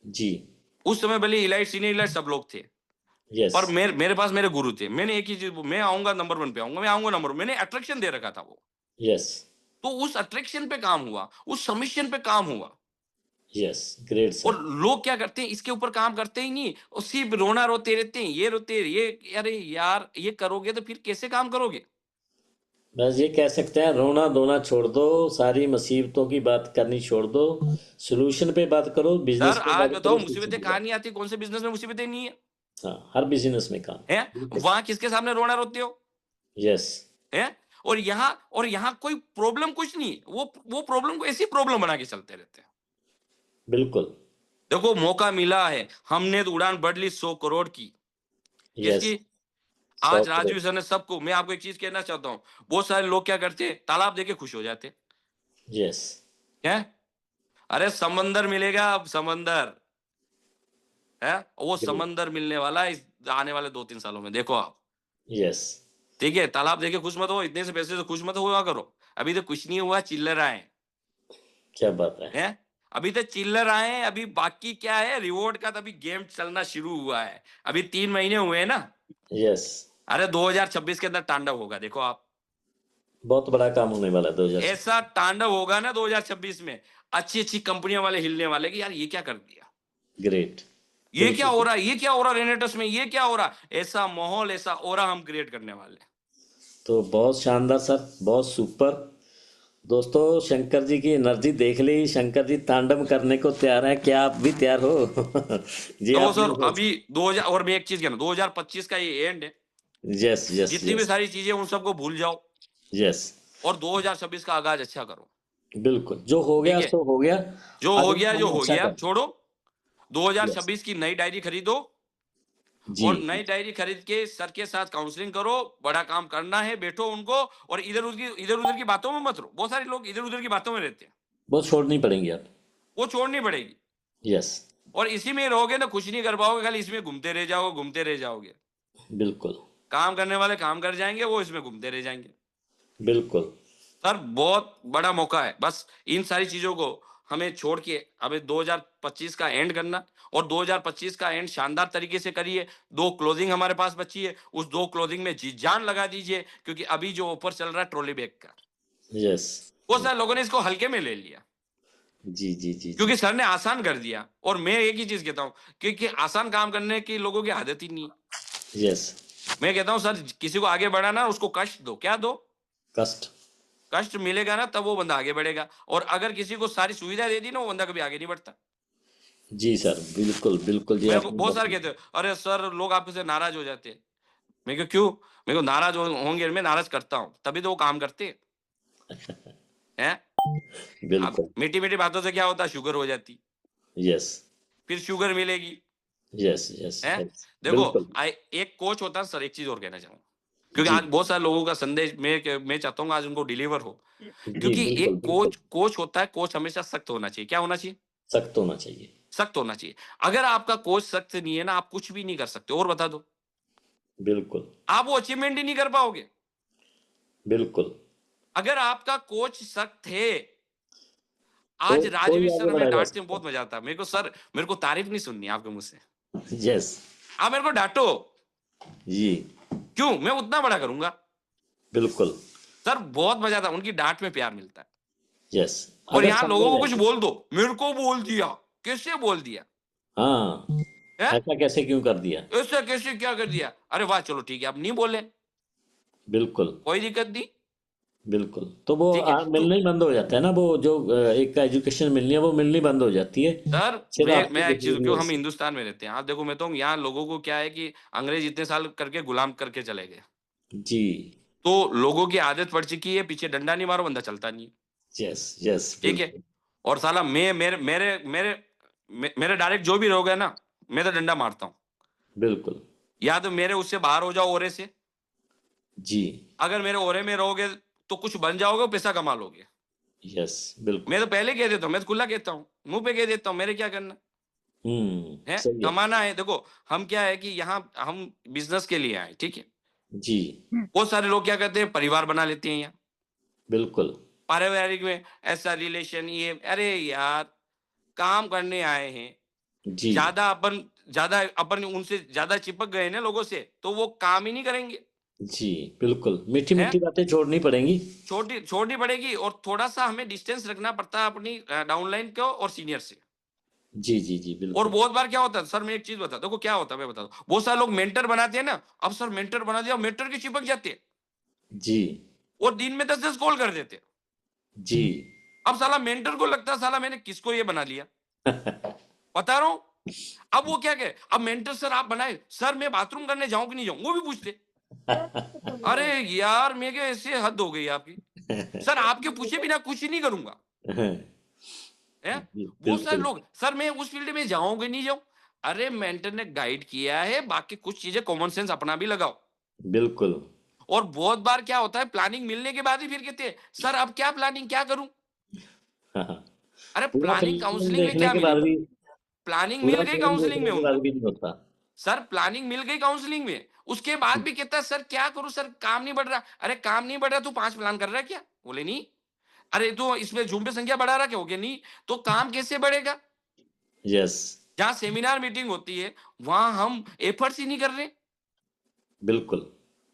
जी। उस समय भले इलाइट सीनियर इलाइट सब लोग थे, यस। पर मेरे पास मेरे गुरु थे। मैंने एक ही चीज, मैं आऊंगा नंबर 1 पे आऊंगा, मैं आऊंगा नंबर 1, मैंने अट्रैक्शन दे रखा था वो। यस। तो उस अट्रैक्शन पे काम हुआ, उस सबमिशन पे काम हुआ। यस। ग्रेट और सर। लोग क्या करते हैं, इसके ऊपर काम करते ही नहीं, और सिर्फ रोना रोते रहते हैं, ये रोते ये, अरे यार, ये करोगे तो फिर कैसे काम करोगे? बस ये कह सकते हैं, रोना धोना छोड़ दो, सारी मुसीबतों की बात करनी छोड़ दो, सोल्यूशन पे बात करो, सर बिजनेस पे आज बात बताओ करो, फ्यूचर मुसीबतें की कहाँ बात। नहीं आती, कौन से बिजनेस में मुसीबतें नहीं है? हाँ, हर बिजनेस में काम। हैं? वहां किसके सामने रोना रोते हो? यस। हैं? और यहाँ कोई प्रॉब्लम कुछ नहीं है। वो प्रॉब्लम को ऐसी प्रॉब्लम बना के चलते रहते हैं। बिल्कुल। देखो मौका मिला है, हमने तो उड़ान भर ली 100 करोड़ की। यस। किसकी? 100 आज करोड़। राजवीर सर ने सबको, मैं आपको एक चीज कहना चाहता हूँ, बहुत सारे लोग क्या करते हैं, तालाब देके खुश हो जाते यस। हैं। अरे समंदर मिलेगा, अब समंदर है, वो ग्रेट। समंदर मिलने वाला है इस आने वाले 2-3 सालों में, देखो आप। यस। ठीक है, तालाब देके खुश मत हो, इतने से पैसे से खुश मत हुआ करो। अभी तो कुछ नहीं हुआ, चिल्लर आए क्या बात है। हैं। अभी तो चिल्लर आए हैं, अभी बाकी क्या है, रिवॉर्ड का तो अभी गेम चलना शुरू हुआ है। अभी 3 महीने हुए हैं ना। यस। अरे 2026 के अंदर तांडव होगा, देखो आप। बहुत बड़ा काम होने वाला है 2026। ऐसा तांडव होगा ना 2026 में, अच्छी अच्छी कंपनियों वाले हिलने वाले कि यार ये क्या कर दिया, ग्रेट। ये क्या हो बिल्कुल। रहा है, ये क्या हो रहा है रेनेटस में, ये क्या हो रहा है। ऐसा माहौल, ऐसा ओरा हम क्रिएट करने वाले हैं। तो बहुत शानदार सर, बहुत सुपर। दोस्तों, शंकर जी की एनर्जी देख ली, शंकर जी तांडव करने को तैयार हैं, क्या आप भी तैयार हो? जी देखो आपने सर अभी 2000, और मैं एक चीज कहना, 2025 का ये एंड है। यस यस जितनी भी यस। सारी चीजें उन सबको भूल जाओ यस। और 2026 का आगाज अच्छा करो। बिल्कुल, जो हो गया ठीक है, सो हो गया। आगे जो काम हो अच्छा गया कर। छोड़ो। यस। 2026 की नई डायरी खरीदो जी। और नई डायरी खरीद के सर के साथ काउंसलिंग करो। बड़ा काम करना है, बैठो उनको, और इधर उधर की बातों में मत रहो। बहुत सारे लोग इधर उधर की बातों में रहते हैं, वो छोड़नी पड़ेंगी आप। वो छोड़नी पड़ेगी। यस। और इसी में रहोगे ना, कुछ नहीं कर पाओगे, खाली इसमें घूमते रह जाओगे, घूमते रह जाओगे। बिल्कुल। काम करने वाले काम कर जाएंगे, वो इसमें घूमते रह जाएंगे। बिल्कुल। सर बहुत बड़ा मौका है, बस इन सारी चीजों को हमें छोड़ के अभी 2025 का एंड करना। और 2025 का एंड शानदार तरीके से करिए। 2 क्लोजिंग हमारे पास बची है, उस 2 क्लोजिंग में जी जान लगा दीजिए, क्योंकि अभी जो ऑफर चल रहा है ट्रॉली बैग का, यस। बहुत सारे लोगों ने इसको हल्के में ले लिया, जी जी जी जी। क्योंकि सर ने आसान कर दिया। और मैं एक ही चीज कहता हूँ, क्योंकि आसान काम करने की लोगों की आदत ही नहीं है। यस। मैं कहता हूँ सर, किसी को आगे बढ़ाना, उसको कष्ट दो, क्या दो, कष्ट। कष्ट मिलेगा ना, तब वो बंदा आगे बढ़ेगा। और अगर किसी को सारी सुविधा दे दी ना, वो बंदा कभी आगे नहीं बढ़ता। जी सर, बिल्कुल बिल्कुल जी, मेरे को आपने बहुत सारे बहुत। कहते हैं, अरे सर लोग आपसे नाराज हो जाते हैं। मैं कहा क्यों? मेरे को नाराज होंगे, मैं नाराज करता हूँ तभी तो वो काम करते हैं। अब बिल्कुल। मीठी मीठी बातों से क्या होता, शुगर हो जाती, यस। फिर शुगर मिलेगी। यस यस है, यस। देखो बिल्कुल। एक कोच होता है। सर एक चीज और कहना चाहूंगा, क्योंकि जी आज बहुत सारे लोगों का संदेश मैं चाहता हूँ आज उनको डिलीवर हो। जी। क्योंकि बिल्कुल एक बिल्कुल। कोच कोच होता है, कोच हमेशा सख्त होना चाहिए। क्या होना चाहिए? सख्त होना चाहिए। सख्त होना चाहिए। अगर आपका कोच सख्त नहीं है ना, आप कुछ भी नहीं कर सकते। और बता दो, बिल्कुल। आप वो अचीवमेंट ही नहीं कर पाओगे। बिल्कुल। अगर आपका कोच सख्त है, तो आज कोई राजवीर सर आगे हमें बढ़ा जा डांटते हैं, सकता बहुत मजा आता है मेरे को। सर मेरे को तारीफ नहीं सुननी आपके मुंह से, है। यस। आप मेरे को डांटो, जी। क्यों? मैं उतना बड़ा करूंगा। बिल्कुल। सर बहुत मजा आता है, उनकी डांट में प्यार मिलता है। यस। और अगर यहाँ लोगों सामने को कुछ जाके। बोल दो, मेरे को बोल दिया, कैसे बोल दिया हाँ। है, ऐसा कैसे क्यों कर दिया। ऐसा कैसे क्या कर दिया। अरे वाह, चलो ठीक है, आप नहीं बोले, बिल्कुल। कोई दिक्कत नहीं। बिल्कुल, तो वो ठीक है तो मिलना ही बंद हो जाता है ना, वो जो एक एजुकेशन मिलनी है वो मिलनी बंद हो जाती है। सर फिर मैं आपको एक कुछ भी चीज, नहीं क्यों हो हम सकता। हिंदुस्तान में रहते हैं, आप देखो, मैं तो यहाँ लोगों को क्या है कि अंग्रेज इतने साल करके गुलाम करके चले गए, जी। तो लोगों की आदत पड़ चुकी है, पीछे डंडा नहीं मारो बंदा चलता नहीं है। Yes yes. ठीक है, बिल्कुल। और साला मैं मेरे डायरेक्ट जो भी रहोगे ना, मैं तो डंडा मारता हूँ। बिल्कुल। या तो मेरे उससे बाहर हो जाओ, ओरे से। जी। अगर मेरे ओरे में रहोगे तो कुछ बन जाओगे, पैसा कमा लोगे। यस। मैं बिल्कुल। तो पहले कह देता हूँ, मैं तो खुला कहता हूँ, मुंह पे कह देता हूँ, मेरे क्या करना है। सही है। कमाना है, देखो हम क्या है कि यहाँ हम बिजनेस के लिए आए, ठीक है। जी। बहुत सारे लोग क्या करते हैं, परिवार बना लेते हैं यहाँ, बिल्कुल। पारिवारिक में ऐसा रिलेशन ये। अरे यार, काम करने आए हैं, जी। ज्यादा अपन उनसे ज्यादा चिपक गए ना लोगों से, तो वो काम ही नहीं करेंगे। जी। बिल्कुल, मीठी है, मीठी बातें छोड़नी पड़ेंगी। छोटी छोड़नी पड़ेगी, और थोड़ा सा हमें डिस्टेंस रखना पड़ता है अपनी डाउनलाइन को और सीनियर से। जी जी जी। और बिल्कुल। बहुत बार क्या होता है सर, मैं एक चीज बता, देखो क्या होता है मैं बता दूं, बहुत सारे लोग मेंटर बनाते हैं ना, अब सर मेंटर बना दिया, मेंटर की चिपक जाते हैं। जी। वो दिन में 10-10 कॉल कर देते। जी। अब साला मेंटर को लगता है साला मैंने किसको ये बना लिया, बता रहा हूँ। अब वो क्या कहे, अब मेंटर सर आप बनाए, सर मैं बाथरूम करने जाऊं कि नहीं जाऊं, वो भी पूछते। अरे यार मैं क्या, ऐसे हद हो गई आपकी। सर आपके पूछे बिना कुछ ही नहीं करूंगा है। जी, वो सारे बिल्कुल। लोग, सर मैं उस फील्ड में जाऊं कि नहीं जाऊं। अरे मेंटर ने गाइड किया है, बाकी कुछ चीजें कॉमन सेंस अपना भी लगाओ। बिल्कुल। और बहुत बार क्या होता है, प्लानिंग मिलने के बाद ही फिर कहते हैं सर अब क्या प्लानिंग क्या करूं। हाँ, हाँ। अरे पूरा प्लानिंग फिल्म काउंसलिंग में देखने क्या के मिली, बाद भी प्लानिंग मिल पूरा गई फिल्म काउंसलिंग में देखने के उनको। बाद भी नहीं होता। सर प्लानिंग मिल गई काउंसलिंग में, उसके बाद भी कहता है सर क्या करूं, सर काम नहीं बढ़ रहा। अरे काम नहीं बढ़ रहा, तू 5 प्लान कर रहा है क्या, बोले नहीं। अरे तो इसमें झुंबे संख्या बढ़ा रहा क्या, हो गया नहीं। तो काम कैसे बढ़ेगा। यस। जहां सेमिनार मीटिंग होती है वहां हम एफर्ट्स ही नहीं कर रहे बिल्कुल।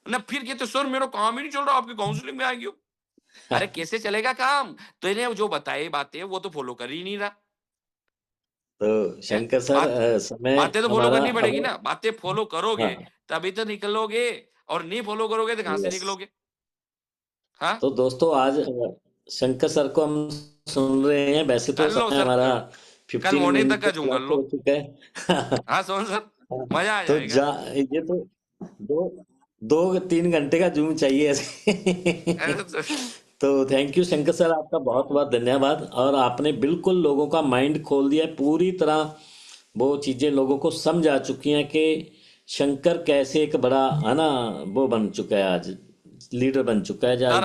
ना, फिर कहते सर मेरा काम ही नहीं चल रहा, आपकी काउंसलिंग में आ गई हो। अरे कैसे चलेगा काम, तो इन्हें जो बताए बातें वो तो फॉलो कर ही नहीं रहा तो है। शंकर सर, बात समय बातें तो फॉलो हमारा करनी अब। पड़ेगी ना, बातें फॉलो करोगे हाँ। तभी तो निकलोगे, और नहीं फॉलो करोगे तो कहां से यस। निकलोगे। हाँ तो दोस्तों, आज शंकर सर को हम सुन रहे हैं। वैसे तो कर लो समय सर, हमारा कल 15 मॉर्निंग तक मिनट का जूम कर प्लस लो। हो चुका है। हाँ सोन सर, मजा आ तो जाएगा। ये तो दो 2-3 घंटे का जूम चाहिए ऐसे। अरे तो तो थैंक यू शंकर सर, आपका बहुत बहुत धन्यवाद। और आपने बिल्कुल लोगों का माइंड खोल दिया है पूरी तरह। वो चीज़ें लोगों को समझ आ चुकी हैं कि शंकर कैसे एक बड़ा, है ना, वो बन चुका है आज, लीडर बन चुका है सर आज।